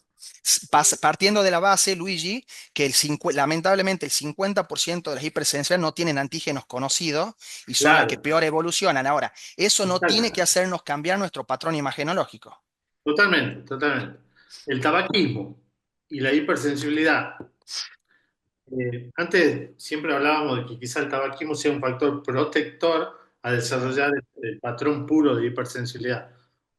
Partiendo de la base, Luigi, que lamentablemente el 50% de las hipersensibilidades no tienen antígenos conocidos y son las que Claro, peor evolucionan. Ahora, eso no tiene que exacto. hacernos cambiar nuestro patrón imagenológico. Totalmente, totalmente. El tabaquismo y la hipersensibilidad. Antes siempre hablábamos de que quizá el tabaquismo sea un factor protector a Sí. desarrollar el patrón puro de hipersensibilidad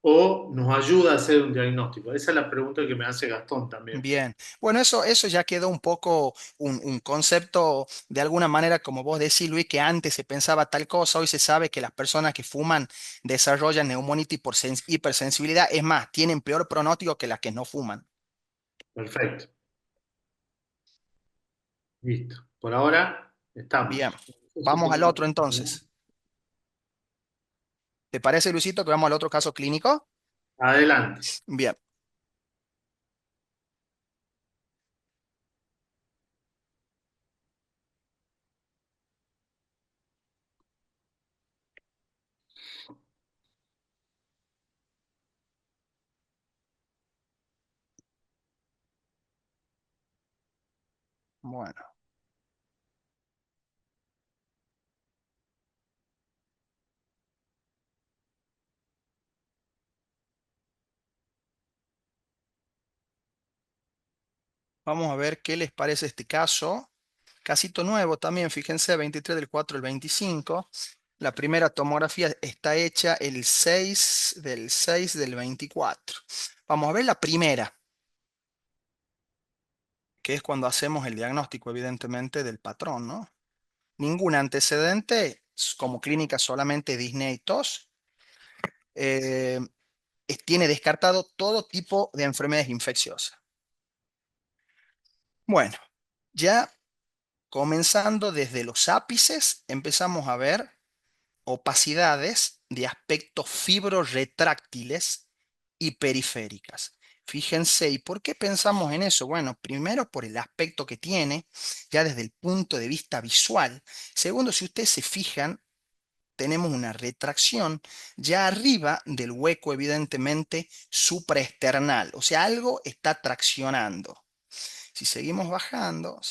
o nos ayuda a hacer un diagnóstico. Esa es la pregunta que me hace Gastón también. Bien, bueno, eso ya quedó un poco un concepto de alguna manera, como vos decís, Luis, que antes se pensaba tal cosa, hoy se sabe que las personas que fuman desarrollan neumonitis por hipersensibilidad, es más, tienen peor pronóstico que las que no fuman. Perfecto, listo. Por ahora Bien, estamos. No sé si vamos al tengo- otro entonces. ¿Te parece, Luisito, que vamos al otro caso clínico? Adelante. Bien, bueno. Vamos a ver qué les parece este caso. Casito nuevo también, fíjense, 23 del 4 del 25. La primera tomografía está hecha el 6 del 24. Vamos a ver la primera, que es cuando hacemos el diagnóstico, evidentemente, del patrón, ¿no? Ningún antecedente, como clínica solamente Disney tos. Eh, Tiene descartado todo tipo de enfermedades infecciosas. Bueno, ya comenzando desde los ápices, empezamos a ver opacidades de aspecto fibroretráctiles y periféricas. Fíjense, ¿y por qué pensamos en eso? Bueno, primero por el aspecto que tiene, ya desde el punto de vista visual. Segundo, si ustedes se fijan, tenemos una retracción ya arriba del hueco, evidentemente, supraesternal. O sea, algo está traccionando. Si seguimos bajando,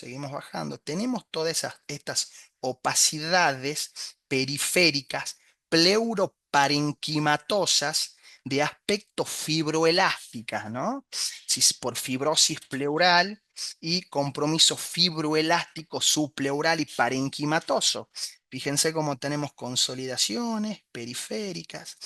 tenemos todas estas opacidades periféricas pleuroparenquimatosas de aspecto fibroelásticas, ¿no? Si es por fibrosis pleural y compromiso fibroelástico subpleural y parenquimatoso. Fíjense cómo tenemos consolidaciones periféricas.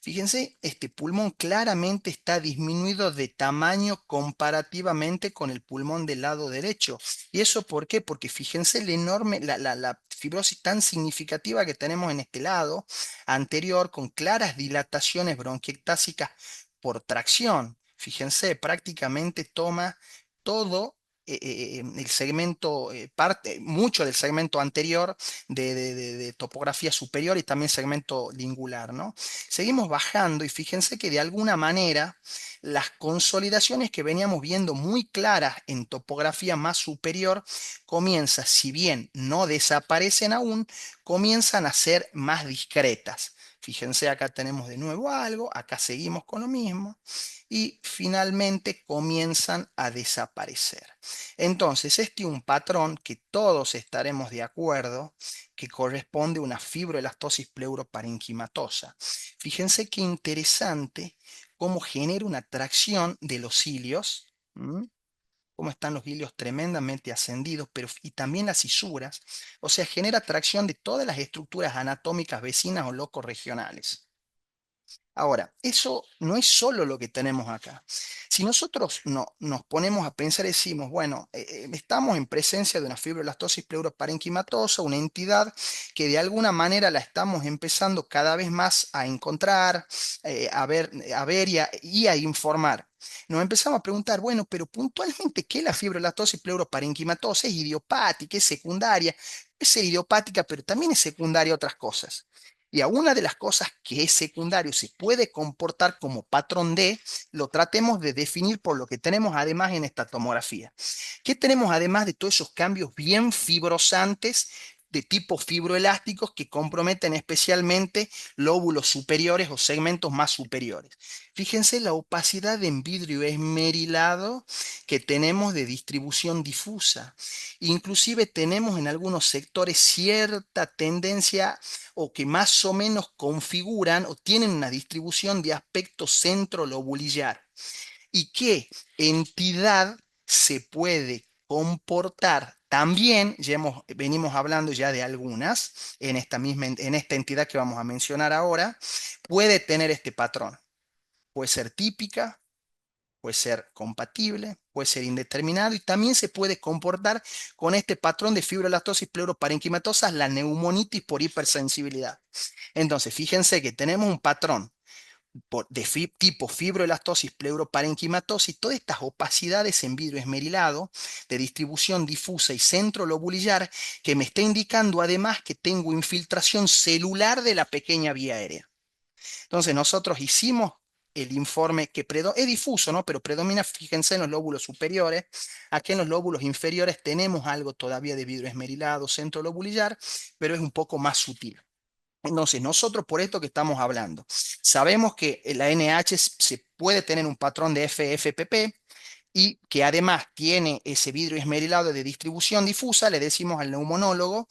Fíjense, este pulmón claramente está disminuido de tamaño comparativamente con el pulmón del lado derecho. ¿Y eso por qué? Porque fíjense el enorme, la fibrosis tan significativa que tenemos en este lado anterior, con claras dilataciones bronquiectásicas por tracción. Fíjense, prácticamente toma todo el segmento, mucho del segmento anterior de topografía superior y también segmento lingular, ¿no? Seguimos bajando y fíjense que de alguna manera las consolidaciones que veníamos viendo muy claras en topografía más superior comienzan, si bien no desaparecen aún, comienzan a ser más discretas. Fíjense, acá tenemos de nuevo algo, acá seguimos con lo mismo y finalmente comienzan a desaparecer. Entonces, este es un patrón que todos estaremos de acuerdo que corresponde a una fibroelastosis pleuroparenquimatosa. Fíjense qué interesante cómo genera una tracción de los cilios, ¿m? Cómo están los hilios tremendamente ascendidos, pero y también las cisuras, o sea, genera tracción de todas las estructuras anatómicas vecinas o locorregionales. Ahora, eso no es solo lo que tenemos acá. Si nosotros nos ponemos a pensar y decimos, bueno, estamos en presencia de una fibroelastosis pleuroparenquimatosa, una entidad que de alguna manera la estamos empezando cada vez más a encontrar, a ver y a informar. Nos empezamos a preguntar, bueno, pero puntualmente, ¿qué es la fibroelastosis pleuroparenquimatosa? ¿Es idiopática? ¿Es secundaria? Es ser idiopática, pero también es secundaria a otras cosas. Y a una de las cosas que es secundario se puede comportar como patrón D, lo tratemos de definir por lo que tenemos además en esta tomografía. ¿Qué tenemos además de todos esos cambios bien fibrosantes de tipo fibroelásticos que comprometen especialmente lóbulos superiores o segmentos más superiores? Fíjense la opacidad en vidrio esmerilado que tenemos de distribución difusa. Inclusive tenemos en algunos sectores cierta tendencia o que más o menos configuran o tienen una distribución de aspecto centrolobulillar. ¿Y qué entidad se puede comportar? También, venimos hablando ya de algunas en esta entidad que vamos a mencionar ahora, puede tener este patrón. Puede ser típica, puede ser compatible, puede ser indeterminado y también se puede comportar con este patrón de fibroelastosis pleuroparenquimatosa, la neumonitis por hipersensibilidad. Entonces, fíjense que tenemos un patrón de tipo fibroelastosis pleuroparenquimatosis, todas estas opacidades en vidrio esmerilado de distribución difusa y centrolobulillar que me está indicando además que tengo infiltración celular de la pequeña vía aérea. Entonces nosotros hicimos el informe que es difuso, ¿no? Pero predomina, fíjense, en los lóbulos superiores. Aquí en los lóbulos inferiores tenemos algo todavía de vidrio esmerilado, centrolobulillar, pero es un poco más sutil. Entonces, nosotros por esto que estamos hablando, sabemos que la NH se puede tener un patrón de FFPP y que además tiene ese vidrio esmerilado de distribución difusa, le decimos al neumonólogo,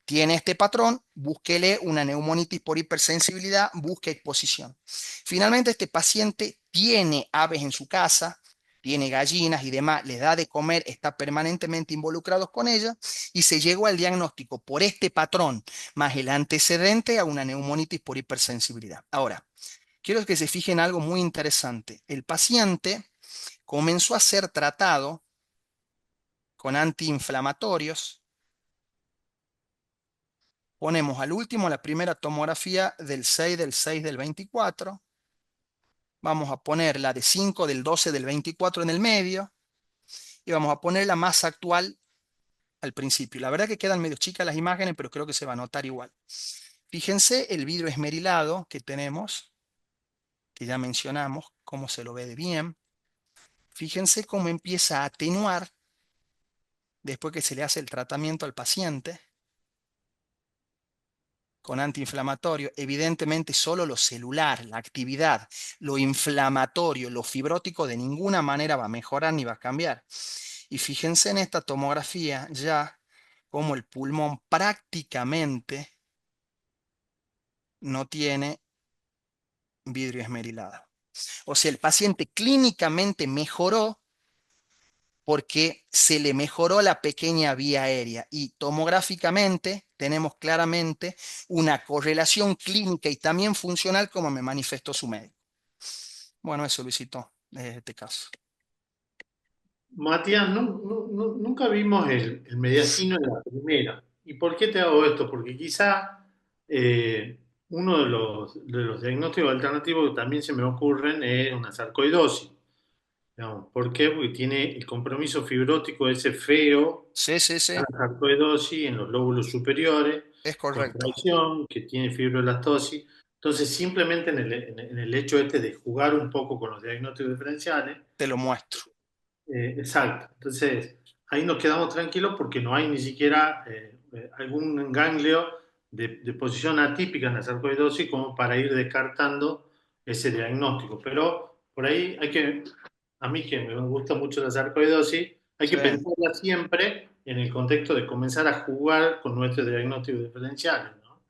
tiene este patrón, búsquele una neumonitis por hipersensibilidad, busque exposición. Finalmente, este paciente tiene aves en su casa, tiene gallinas y demás, les da de comer, está permanentemente involucrados con ella y se llegó al diagnóstico por este patrón más el antecedente a una neumonitis por hipersensibilidad. Ahora, quiero que se fijen algo muy interesante. El paciente comenzó a ser tratado con antiinflamatorios. Ponemos al último la primera tomografía del 6 del 6 del 24. Vamos a poner la de 5 del 12 del 24 en el medio. Y vamos a poner la más actual al principio. La verdad que quedan medio chicas las imágenes, pero creo que se va a notar igual. Fíjense el vidrio esmerilado que tenemos, que ya mencionamos, cómo se lo ve de bien. Fíjense cómo empieza a atenuar después que se le hace el tratamiento al paciente con antiinflamatorio. Evidentemente solo lo celular, la actividad, lo inflamatorio, lo fibrótico de ninguna manera va a mejorar ni va a cambiar. Y fíjense en esta tomografía ya como el pulmón prácticamente no tiene vidrio esmerilado. O sea, el paciente clínicamente mejoró porque se le mejoró la pequeña vía aérea y tomográficamente tenemos claramente una correlación clínica y también funcional como me manifestó su médico. Bueno, eso Luisito, es este caso. Matías, nunca vimos el mediastino en la primera. ¿Y por qué te hago esto? Porque quizá uno de los diagnósticos alternativos que también se me ocurren es una sarcoidosis. Digamos, ¿por qué? Porque tiene el compromiso fibrótico ese feo, Sí, sí, sí, la sarcoidosis en los lóbulos superiores, es con correcto. tracción, que tiene fibroelastosis. Entonces, simplemente en el hecho este de jugar un poco con los diagnósticos diferenciales, Te lo muestro. exacto. Entonces, ahí nos quedamos tranquilos porque no hay ni siquiera algún ganglio de posición atípica en la sarcoidosis como para ir descartando ese diagnóstico. Pero por ahí a mí que me gusta mucho la sarcoidosis, hay que Sí. pensarla siempre en el contexto de comenzar a jugar con nuestros diagnósticos diferenciales, ¿no?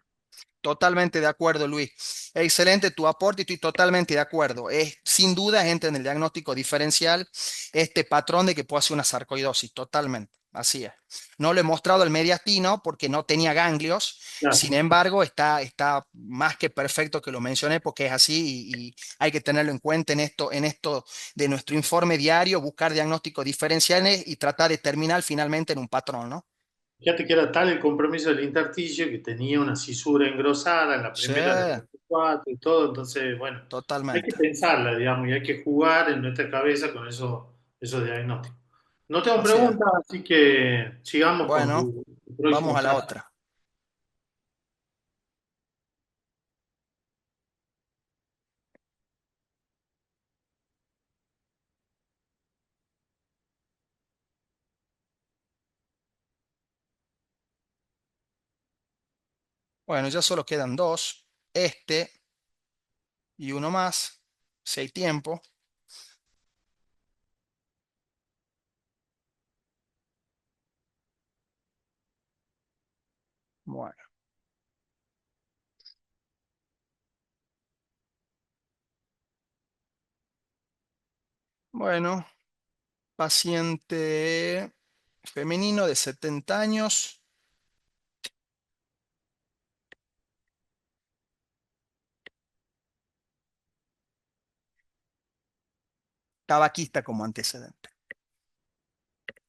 Totalmente de acuerdo, Luis. Excelente tu aporte y estoy totalmente de acuerdo. Es, sin duda entra en el diagnóstico diferencial este patrón de que puede ser una sarcoidosis, totalmente. Así es. No lo he mostrado el mediastino porque no tenía ganglios. Sin Claro. embargo, está más que perfecto que lo mencioné porque es así y hay que tenerlo en cuenta en esto de nuestro informe diario, buscar diagnósticos diferenciales y tratar de terminar finalmente en un patrón, ¿no? Fíjate que era tal el compromiso del intersticio que tenía una cisura engrosada en la Sí, primera del 24 y todo, entonces, bueno, hay que totalmente. pensarla, digamos, y hay que jugar en nuestra cabeza con esos diagnósticos. No tengo Así es. preguntas, así que sigamos con Bueno, tu vamos próximo a la caso. otra. Bueno, ya solo quedan dos. Este y uno más. Si hay tiempo. Bueno, bueno, paciente femenino de 70 años, tabaquista como antecedente.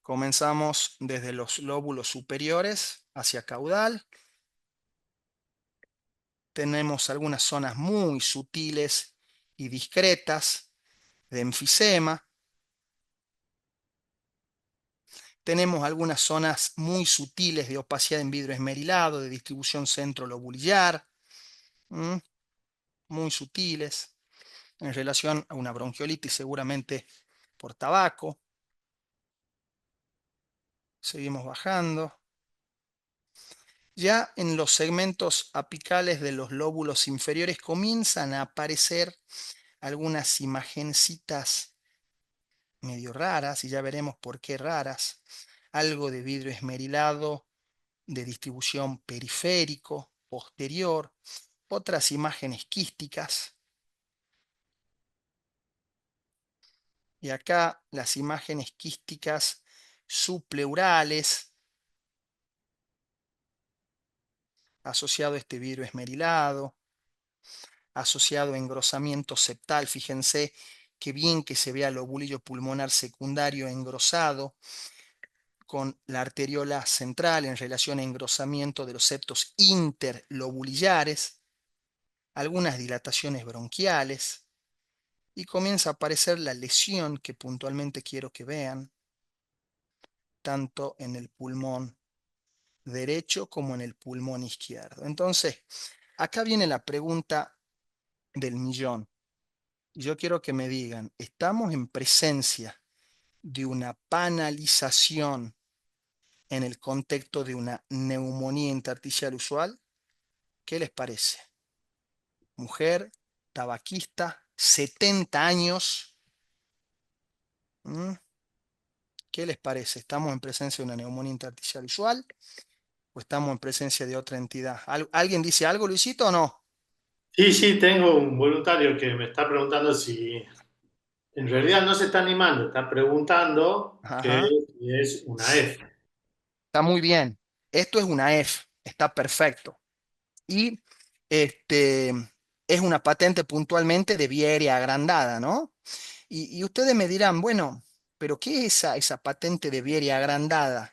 Comenzamos desde los lóbulos superiores hacia caudal. Tenemos algunas zonas muy sutiles y discretas de enfisema. Tenemos algunas zonas muy sutiles de opacidad en vidrio esmerilado, de distribución centro-lobulillar, muy sutiles, en relación a una bronquiolitis seguramente por tabaco. Seguimos bajando. Ya en los segmentos apicales de los lóbulos inferiores comienzan a aparecer algunas imagencitas medio raras, y ya veremos por qué raras. Algo de vidrio esmerilado de distribución periférico, posterior, otras imágenes quísticas. Y acá las imágenes quísticas subpleurales asociado a este vidrio esmerilado, asociado a engrosamiento septal. Fíjense qué bien que se vea el lobulillo pulmonar secundario engrosado con la arteriola central en relación a engrosamiento de los septos interlobulillares, algunas dilataciones bronquiales, y comienza a aparecer la lesión que puntualmente quiero que vean, tanto en el pulmón derecho como en el pulmón izquierdo. Entonces, acá viene la pregunta del millón. Yo quiero que me digan, ¿estamos en presencia de una panalización en el contexto de una neumonía intersticial usual? ¿Qué les parece? Mujer, tabaquista, 70 años. ¿Mm? ¿Qué les parece? ¿Estamos en presencia de una neumonía intersticial usual o estamos en presencia de otra entidad? ¿Alguien dice algo, Luisito, o no? Sí, sí, tengo un voluntario que me está preguntando si en realidad no se está animando, está preguntando que Ajá. es una F. Está muy bien. Esto es una F. Está perfecto. Y este, es una patente puntualmente de vía aérea agrandada, ¿no? Y ustedes me dirán, bueno, pero ¿qué es esa patente de vía aérea agrandada?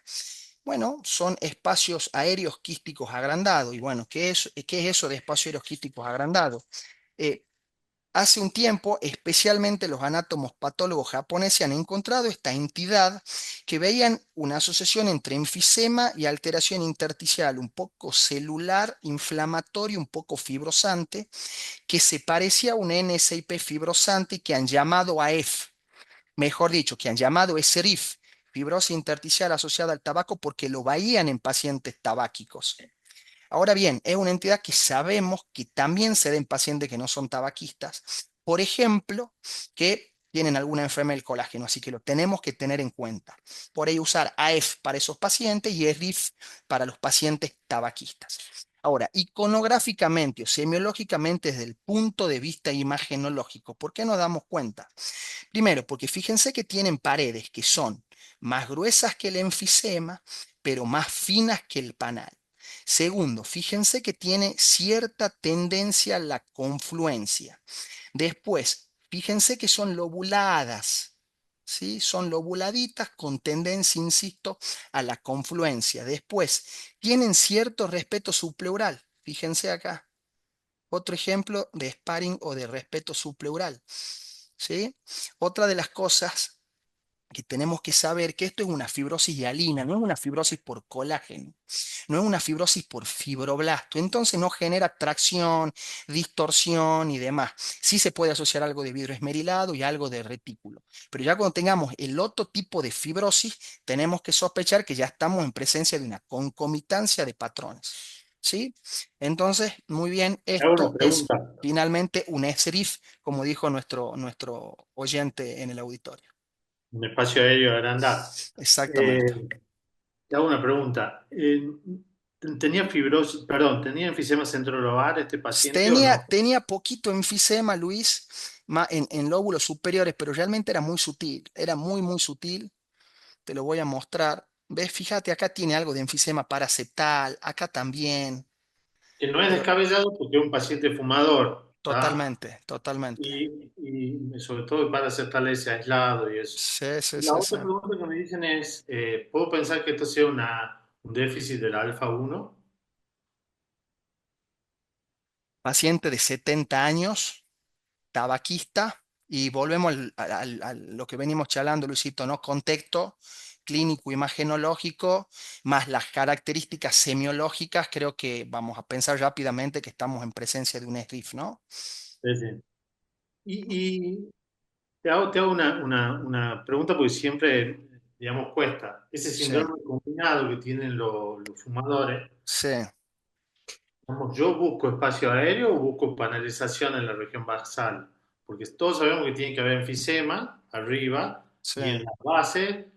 Bueno, son espacios aéreos quísticos agrandados. Y bueno, qué es eso de espacios aéreos quísticos agrandados? Eh, Hace un tiempo, especialmente los anátomos patólogos japoneses han encontrado esta entidad que veían una asociación entre enfisema y alteración intersticial, un poco celular, inflamatorio, un poco fibrosante, que se parecía a un NSIP fibrosante que han llamado AF, mejor dicho, que han llamado SRIF, fibrosis intersticial asociada al tabaco, porque lo veían en pacientes tabáquicos. Ahora bien, es una entidad que sabemos que también se da en pacientes que no son tabaquistas, por ejemplo, que tienen alguna enfermedad del colágeno, así que lo tenemos que tener en cuenta. Por ahí usar AF para esos pacientes y ERIF para los pacientes tabaquistas. Ahora, iconográficamente o semiológicamente desde el punto de vista imagenológico, ¿por qué nos damos cuenta? Primero, porque fíjense que tienen paredes que son más gruesas que el enfisema, pero más finas que el panal. Segundo, fíjense que tiene cierta tendencia a la confluencia. Después, fíjense que son lobuladas, ¿sí? Son lobuladitas con tendencia, insisto, a la confluencia. Después, tienen cierto respeto subpleural. Fíjense acá. Otro ejemplo de sparring o de respeto subpleural. ¿Sí? Otra de las cosas que tenemos que saber que esto es una fibrosis hialina, no es una fibrosis por colágeno, no es una fibrosis por fibroblasto, entonces no genera tracción, distorsión y demás. Sí se puede asociar algo de vidrio esmerilado y algo de retículo, pero ya cuando tengamos el otro tipo de fibrosis, tenemos que sospechar que ya estamos en presencia de una concomitancia de patrones. ¿Sí? Entonces, muy bien, Te hago una esto es pregunta, finalmente un ESRIF, como dijo nuestro oyente en el auditorio. un espacio aéreo agrandado. Exactamente. Eh, Te hago una pregunta. ¿Tenía fibrosis, perdón, tenía enfisema centrolobar este paciente o no? Tenía poquito enfisema, Luis, en lóbulos superiores, pero realmente era muy sutil, era muy, muy sutil. Te lo voy a mostrar. ¿Ves? Fíjate, acá tiene algo de enfisema paraseptal, acá también, Que no es pero descabellado porque es un paciente fumador, ¿está? totalmente, totalmente. Y sobre todo para hacer ese aislado y eso. Sí, sí, La sí, sí. otra pregunta que me dicen es, ¿puedo pensar que esto sea un déficit del alfa uno? Paciente de 70 años, tabaquista, y volvemos a lo que venimos charlando, Luisito, ¿no? Contexto clínico imagenológico, más las características semiológicas, creo que vamos a pensar rápidamente que estamos en presencia de un SRIF, ¿no? Sí, sí. Y te hago una pregunta porque siempre, digamos, cuesta. Ese Sí, síndrome combinado que tienen los fumadores, sí, vamos, yo busco espacio aéreo o busco panelización en la región basal, porque todos sabemos que tiene que haber enfisema arriba sí, y en la base,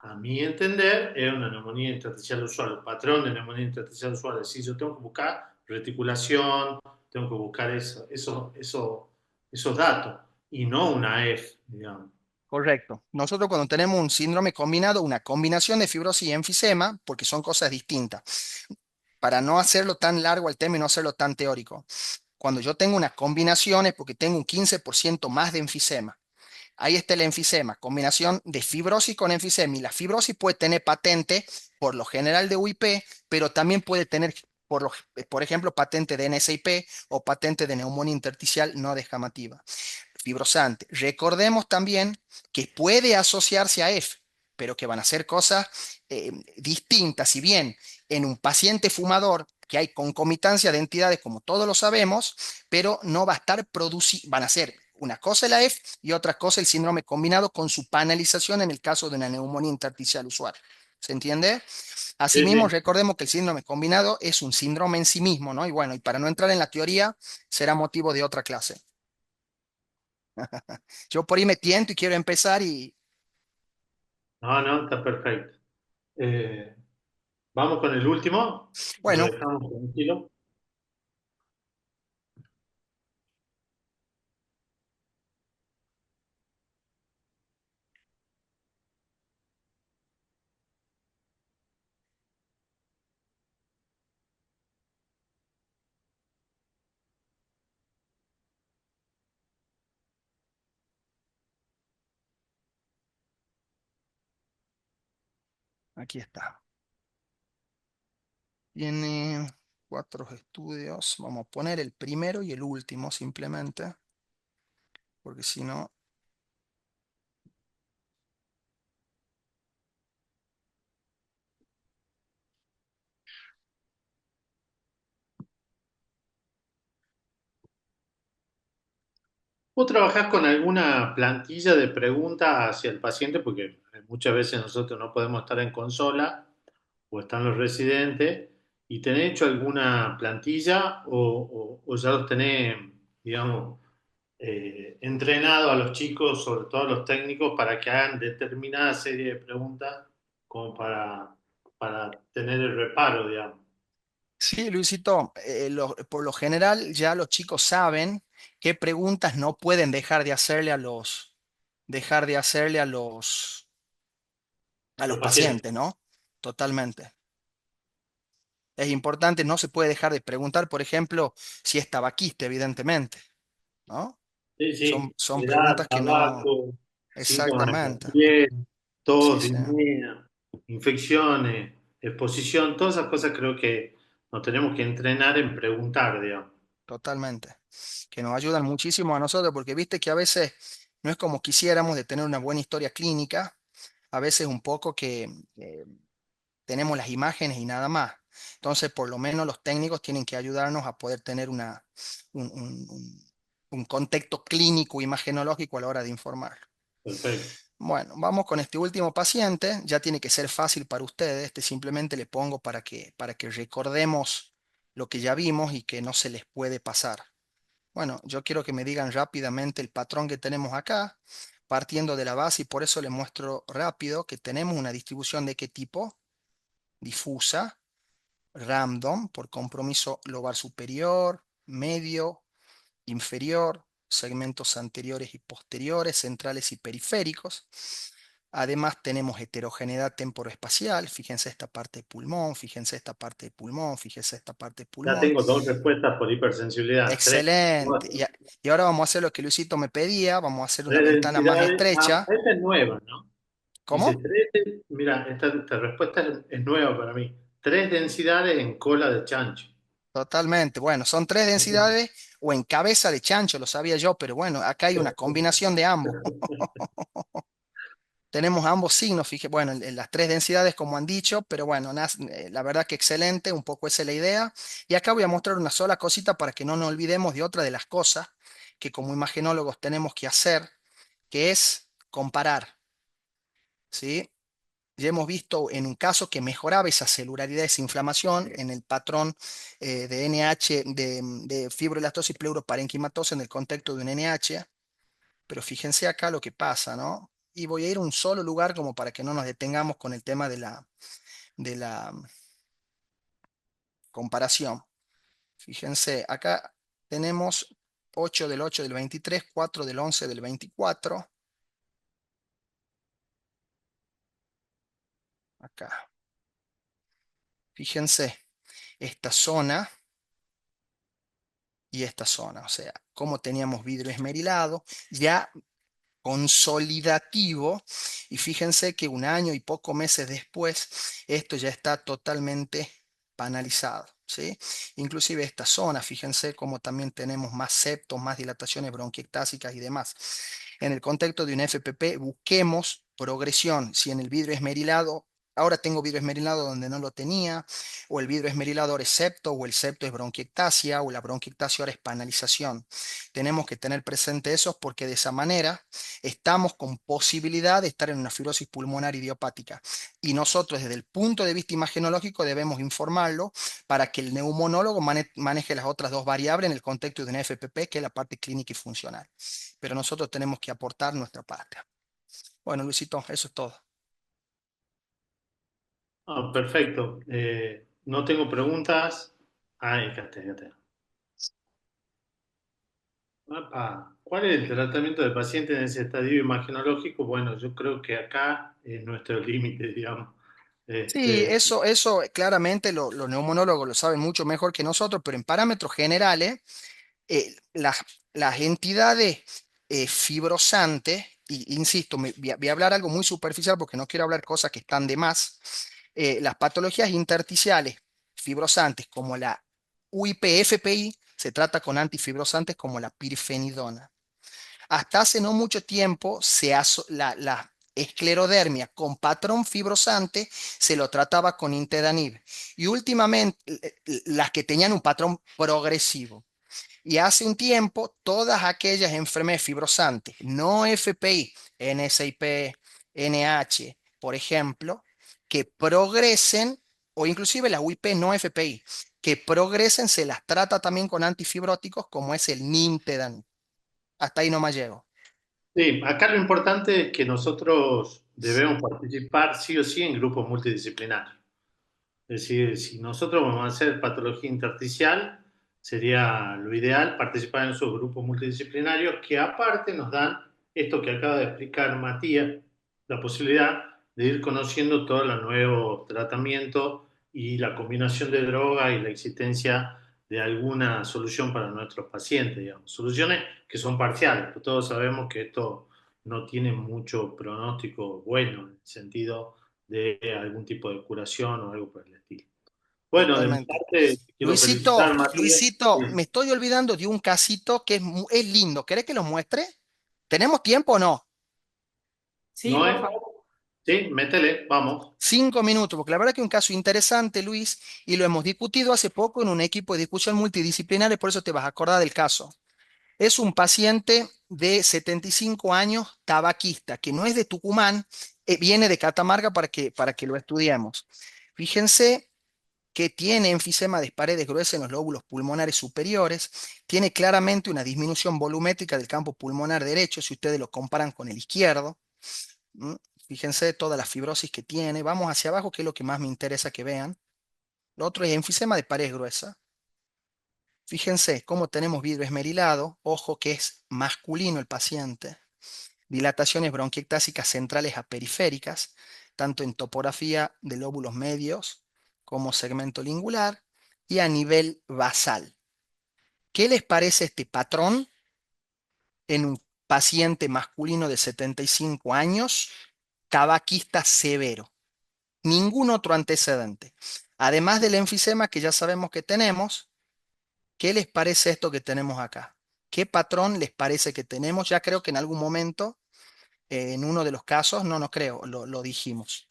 a mi entender, es una neumonía intersticial usual, un patrón de neumonía intersticial usual. Es decir, yo tengo que buscar reticulación, tengo que buscar esos datos y no una F, digamos. Correcto. Nosotros cuando tenemos un síndrome combinado, una combinación de fibrosis y enfisema, porque son cosas distintas, para no hacerlo tan largo el tema y no hacerlo tan teórico. Cuando yo tengo una combinación es porque tengo un 15% más de enfisema. Ahí está el enfisema, combinación de fibrosis con enfisema. Y la fibrosis puede tener patente, por lo general de UIP, pero también puede tener, por ejemplo, patente de NSIP o patente de neumonía intersticial no descamativa fibrosante. Recordemos también que puede asociarse a F, pero que van a ser cosas distintas. Si bien en un paciente fumador, que hay concomitancia de entidades, como todos lo sabemos, pero no va a estar produciendo, van a ser una cosa la F y otra cosa el síndrome combinado con su panelización en el caso de una neumonía intersticial usual. ¿Se entiende? Sí, Asimismo, sí. recordemos que el síndrome combinado es un síndrome en sí mismo, ¿no? Y bueno, y para no entrar en la teoría, será motivo de otra clase. Yo por ahí me tiento y quiero empezar y No, no, está perfecto. Eh, Vamos con el último. Lo bueno, dejamos tranquilo. aquí está. Tiene 4 estudios. Vamos a poner el primero y el último simplemente, porque si no, ¿Vos trabajás con alguna plantilla de preguntas hacia el paciente? Porque muchas veces nosotros no podemos estar en consola o están los residentes. ¿Y tenés hecho alguna plantilla o ya los tenés, digamos, entrenado a los chicos, sobre todo a los técnicos, para que hagan determinada serie de preguntas como para tener el reparo, digamos? sí, Luisito, por lo general ya los chicos saben qué preguntas no pueden dejar de hacerle a Los los pacientes. pacientes, ¿no? Totalmente. Es importante, no se puede dejar de preguntar, por ejemplo, si es tabaquista, evidentemente, ¿no? Sí, Son, sí. son Edad, preguntas que no, tabaco, síntomas en la exactamente. piel, Sí, tos, sí, disnea, infecciones, exposición, todas esas cosas creo que nos tenemos que entrenar en preguntar, digamos. totalmente. Que nos ayudan muchísimo a nosotros, porque viste que a veces no es como quisiéramos de tener una buena historia clínica, a veces un poco que tenemos las imágenes y nada más. Entonces, por lo menos los técnicos tienen que ayudarnos a poder tener un contexto clínico imagenológico a la hora de informar. Perfecto. Bueno, vamos con este último paciente. Ya tiene que ser fácil para ustedes. Este simplemente le pongo para que recordemos lo que ya vimos y que no se les puede pasar. Bueno, yo quiero que me digan rápidamente el patrón que tenemos acá, partiendo de la base, y por eso le muestro rápido que tenemos una distribución de qué tipo: difusa, random, por compromiso lobar superior, medio, inferior, segmentos anteriores y posteriores, centrales y periféricos. Además tenemos heterogeneidad temporoespacial. Fíjense esta parte de pulmón, fíjense esta parte de pulmón, fíjense esta parte de Ya pulmón. tengo dos respuestas por hipersensibilidad. Tres, Excelente. cuatro, Y ahora vamos a hacer lo que Luisito me pedía. Vamos a hacer una tres ventana más densidades. Ah, estrecha. esta es nueva, ¿no? Dice ¿Cómo? tres, mira, esta respuesta es nueva para mí. Tres densidades en cola de chancho. Totalmente. Bueno, son 3 densidades o en cabeza de chancho, lo sabía yo, pero bueno, acá hay una combinación de ambos. Tenemos ambos signos, fíjate, bueno, en las 3 densidades como han dicho, pero bueno, la verdad que excelente, un poco esa es la idea. Y acá voy a mostrar una sola cosita para que no nos olvidemos de otra de las cosas que como imagenólogos tenemos que hacer, que es comparar, ¿sí? Ya hemos visto en un caso que mejoraba esa celularidad, esa inflamación en el patrón de NH, de fibroelastosis pleuroparenquimatosa en el contexto de un NH, pero fíjense acá lo que pasa, ¿no? Y voy a ir a un solo lugar como para que no nos detengamos con el tema de la comparación. Fíjense, acá tenemos 8 del 8 del 23, 4 del 11 del 24. acá. Fíjense, esta zona y esta zona, o sea, como teníamos vidrio esmerilado, ya consolidativo, y fíjense que un año y pocos meses después, esto ya está totalmente panalizado, ¿sí? Inclusive esta zona, fíjense cómo también tenemos más septos, más dilataciones bronquiectásicas y demás. En el contexto de un FPP, busquemos progresión. Si en el vidrio esmerilado, ahora tengo vidrio esmerilado donde no lo tenía, o el vidrio esmerilado ahora es septo, o el septo es bronquiectasia, o la bronquiectasia ahora es panalización. Tenemos que tener presente eso porque de esa manera estamos con posibilidad de estar en una fibrosis pulmonar idiopática. Y nosotros desde el punto de vista imagenológico debemos informarlo para que el neumonólogo maneje las otras dos variables en el contexto de una FPP, que es la parte clínica y funcional. Pero nosotros tenemos que aportar nuestra parte. Bueno, Luisito, eso es todo. Ah, perfecto. No tengo preguntas. Ay, acá está, acá está. ¿Cuál es el tratamiento del paciente en ese estadio imagenológico? Bueno, yo creo que acá es nuestro límite, digamos. Sí, Este, eso claramente los neumonólogos lo saben mucho mejor que nosotros, pero en parámetros generales, las entidades fibrosantes, y insisto, voy a hablar algo muy superficial porque no quiero hablar cosas que están de más. Las patologías intersticiales fibrosantes como la UIP-FPI se trata con antifibrosantes como la pirfenidona. Hasta hace no mucho tiempo la esclerodermia con patrón fibrosante se lo trataba con Intedanib y últimamente las que tenían un patrón progresivo. Y hace un tiempo, todas aquellas enfermedades fibrosantes, no FPI, NSIP, NH, por ejemplo, que progresen, o inclusive la UIP no FPI, que progresen, se las trata también con antifibróticos como es el Nintedanib. Hasta ahí no más llego. sí, acá lo importante es que nosotros debemos participar sí o sí en grupos multidisciplinarios. Es decir, si nosotros vamos a hacer patología intersticial, sería lo ideal participar en esos grupos multidisciplinarios que aparte nos dan esto que acaba de explicar Matías, la posibilidad de ir conociendo todos los nuevos tratamientos y la combinación de droga y la existencia de alguna solución para nuestros pacientes, digamos. Soluciones que son parciales, pero todos sabemos que esto no tiene mucho pronóstico bueno en el sentido de algún tipo de curación o algo por el estilo. Bueno, de mi Totalmente. parte, quiero felicitar, Matías. Luisito, me estoy olvidando de un casito que es lindo. ¿Querés que lo muestre? ¿Tenemos tiempo o no? Sí, ¿No por es? favor. Sí, métele, vamos. 5 minutos, porque la verdad que es un caso interesante, Luis, y lo hemos discutido hace poco en un equipo de discusión multidisciplinaria, por eso te vas a acordar del caso. Es un paciente de 75 años, tabaquista, que no es de Tucumán, viene de Catamarca para que lo estudiemos. Fíjense que tiene enfisema de paredes gruesas en los lóbulos pulmonares superiores, tiene claramente una disminución volumétrica del campo pulmonar derecho, si ustedes lo comparan con el izquierdo. ¿Mm? Fíjense toda la fibrosis que tiene. Vamos hacia abajo, que es lo que más me interesa que vean. Lo otro es enfisema de pared gruesa. Fíjense cómo tenemos vidrio esmerilado. Ojo que es masculino el paciente. Dilataciones bronquiectásicas centrales a periféricas, tanto en topografía de lóbulos medios como segmento lingular y a nivel basal. ¿Qué les parece este patrón en un paciente masculino de 75 años, tabaquista severo? Ningún otro antecedente. Además del enfisema que ya sabemos que tenemos, ¿qué les parece esto que tenemos acá? ¿Qué patrón les parece que tenemos? Ya creo que en algún momento, en uno de los casos, no creo, lo dijimos.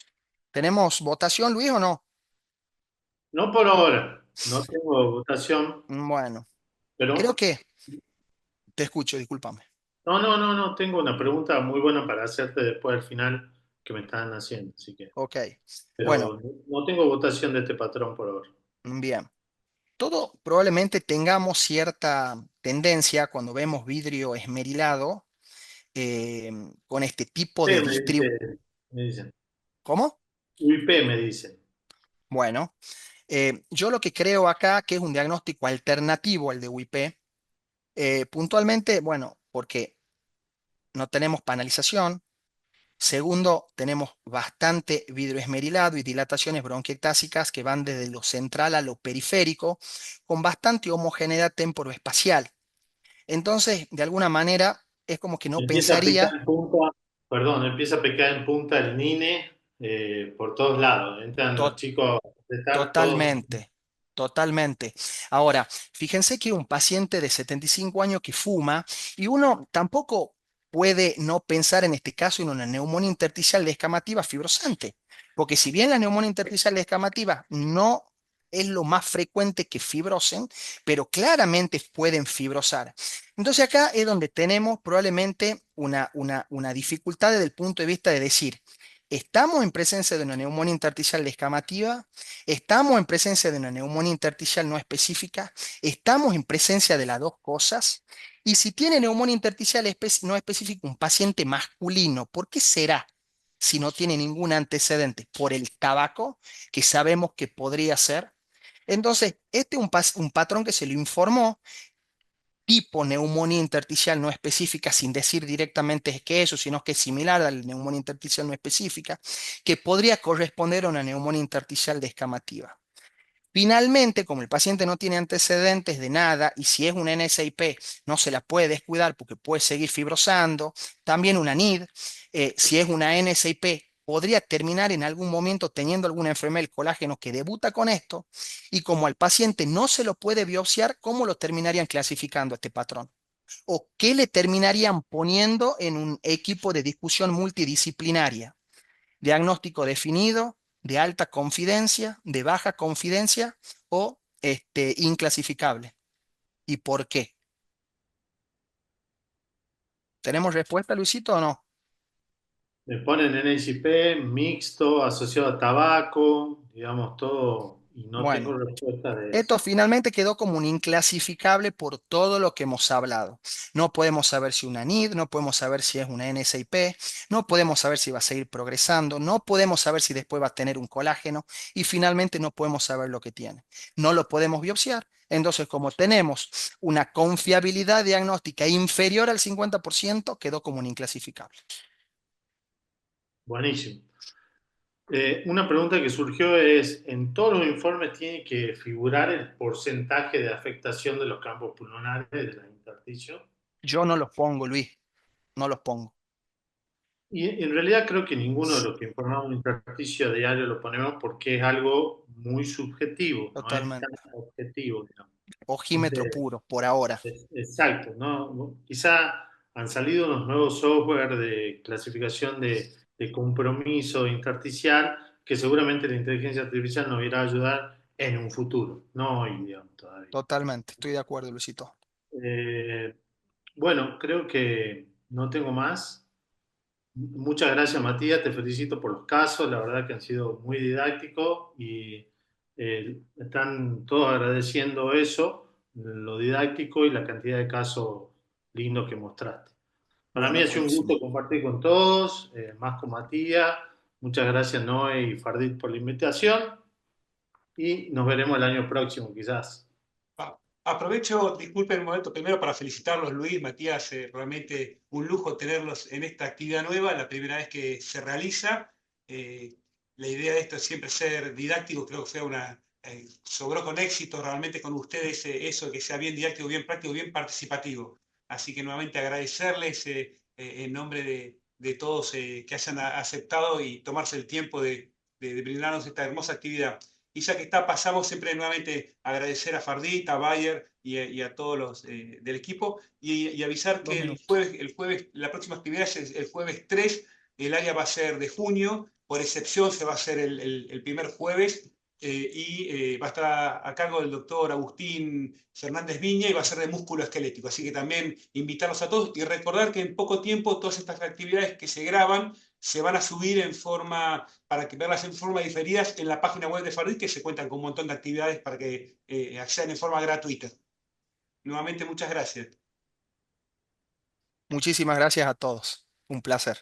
¿Tenemos votación, Luis, o no? No por ahora, no tengo votación, Bueno, creo pero que te escucho, discúlpame. no, tengo una pregunta muy buena para hacerte después al final que me están haciendo, así que, Ok. Bueno, pero no tengo votación de este patrón por ahora. bien. Todo probablemente tengamos cierta tendencia cuando vemos vidrio esmerilado con este tipo de UIP distribución. me dicen. ¿Cómo? UIP me dicen. Bueno, yo lo que creo acá que es un diagnóstico alternativo al de UIP, puntualmente, bueno, porque no tenemos panalización, Segundo, tenemos bastante vidrio esmerilado y dilataciones bronquiectásicas que van desde lo central a lo periférico, con bastante homogeneidad temporoespacial. Entonces, de alguna manera, es como que no Empieza a picar pensaría en punta, perdón, empieza a picar en punta el NINE por todos lados. Entran los to- chicos de estar todos. totalmente, totalmente. Ahora, fíjense que un paciente de 75 años que fuma, y uno tampoco puede no pensar en este caso en una neumonía intersticial descamativa fibrosante, porque si bien la neumonía intersticial descamativa no es lo más frecuente que fibrosen, pero claramente pueden fibrosar. Entonces acá es donde tenemos probablemente una dificultad desde el punto de vista de decir, ¿estamos en presencia de una neumonía intersticial descamativa? ¿Estamos en presencia de una neumonía intersticial no específica? ¿Estamos en presencia de las dos cosas? Y si tiene neumonía intersticial no específica un paciente masculino, ¿por qué será? Si no tiene ningún antecedente por el tabaco, que sabemos que podría ser. Entonces, este es un patrón que se lo informó tipo neumonía intersticial no específica, sin decir directamente que eso, sino que es similar a la neumonía intersticial no específica, que podría corresponder a una neumonía intersticial descamativa. Finalmente, como el paciente no tiene antecedentes de nada y si es una NSIP no se la puede descuidar porque puede seguir fibrosando, también una NID, si es una NSIP podría terminar en algún momento teniendo alguna enfermedad del colágeno que debuta con esto y como al paciente no se lo puede biopsiar, ¿cómo lo terminarían clasificando este patrón? ¿O qué le terminarían poniendo en un equipo de discusión multidisciplinaria? Diagnóstico definido, de alta confidencia, de baja confidencia o inclasificable. ¿Y por qué? ¿Tenemos respuesta, Luisito, o no? Me ponen NICP, mixto, asociado a tabaco, digamos todo, y no tengo Bueno, respuesta de eso. esto finalmente quedó como un inclasificable por todo lo que hemos hablado. No podemos saber si una NID, no podemos saber si es una NSIP, no podemos saber si va a seguir progresando, no podemos saber si después va a tener un colágeno y finalmente no podemos saber lo que tiene. No lo podemos biopsiar. Entonces, como tenemos una confiabilidad diagnóstica inferior al 50%, quedó como un inclasificable. Buenísimo. Una pregunta que surgió es, ¿en todos los informes tiene que figurar el porcentaje de afectación de los campos pulmonares de la intersticio? Yo no los pongo, Luis, no los pongo. Y en realidad creo que ninguno de los que informamos un intersticio a diario lo ponemos porque es algo muy subjetivo, no es tan Totalmente. objetivo, digamos. Ojímetro Entonces, puro, por ahora. exacto, ¿no? Quizá han salido unos nuevos software de clasificación de compromiso intersticial que seguramente la inteligencia artificial nos irá a ayudar en un futuro, no hoy, digamos, todavía. Totalmente, estoy de acuerdo, Luisito. Eh, bueno, creo que no tengo más. Muchas gracias, Matías. Te felicito por los casos. La verdad que han sido muy didácticos y están todos agradeciendo eso, lo didáctico y la cantidad de casos lindos que mostraste. Para mí Bueno, ha sido un buenísimo. gusto compartir con todos, más con Matías. Muchas gracias, Noé y Fardit, por la invitación y nos veremos el año próximo, quizás. Aprovecho, disculpen el momento primero para felicitarlos, Luis, Matías, realmente un lujo tenerlos en esta actividad nueva, la primera vez que se realiza. Eh, la idea de esto es siempre ser didáctico, creo que fue sobró con éxito realmente con ustedes eso, que sea bien didáctico, bien práctico, bien participativo. Así que nuevamente agradecerles en nombre de todos que hayan aceptado y tomarse el tiempo de brindarnos esta hermosa actividad. Y ya que está, pasamos siempre nuevamente a agradecer a Fardit, a Bayer y a todos los del equipo y avisar Dos que minutos. el jueves, la próxima actividad es el jueves 3, el área va a ser de junio, por excepción se va a hacer el primer jueves va a estar a cargo del doctor Agustín Fernández Viña y va a ser de músculo esquelético. Así que también invitarlos a todos y recordar que en poco tiempo todas estas actividades que se graban se van a subir para que verlas en forma diferidas en la página web de Fardit, que se cuentan con un montón de actividades para que accedan en forma gratuita. Nuevamente, muchas gracias. Muchísimas gracias a todos. Un placer.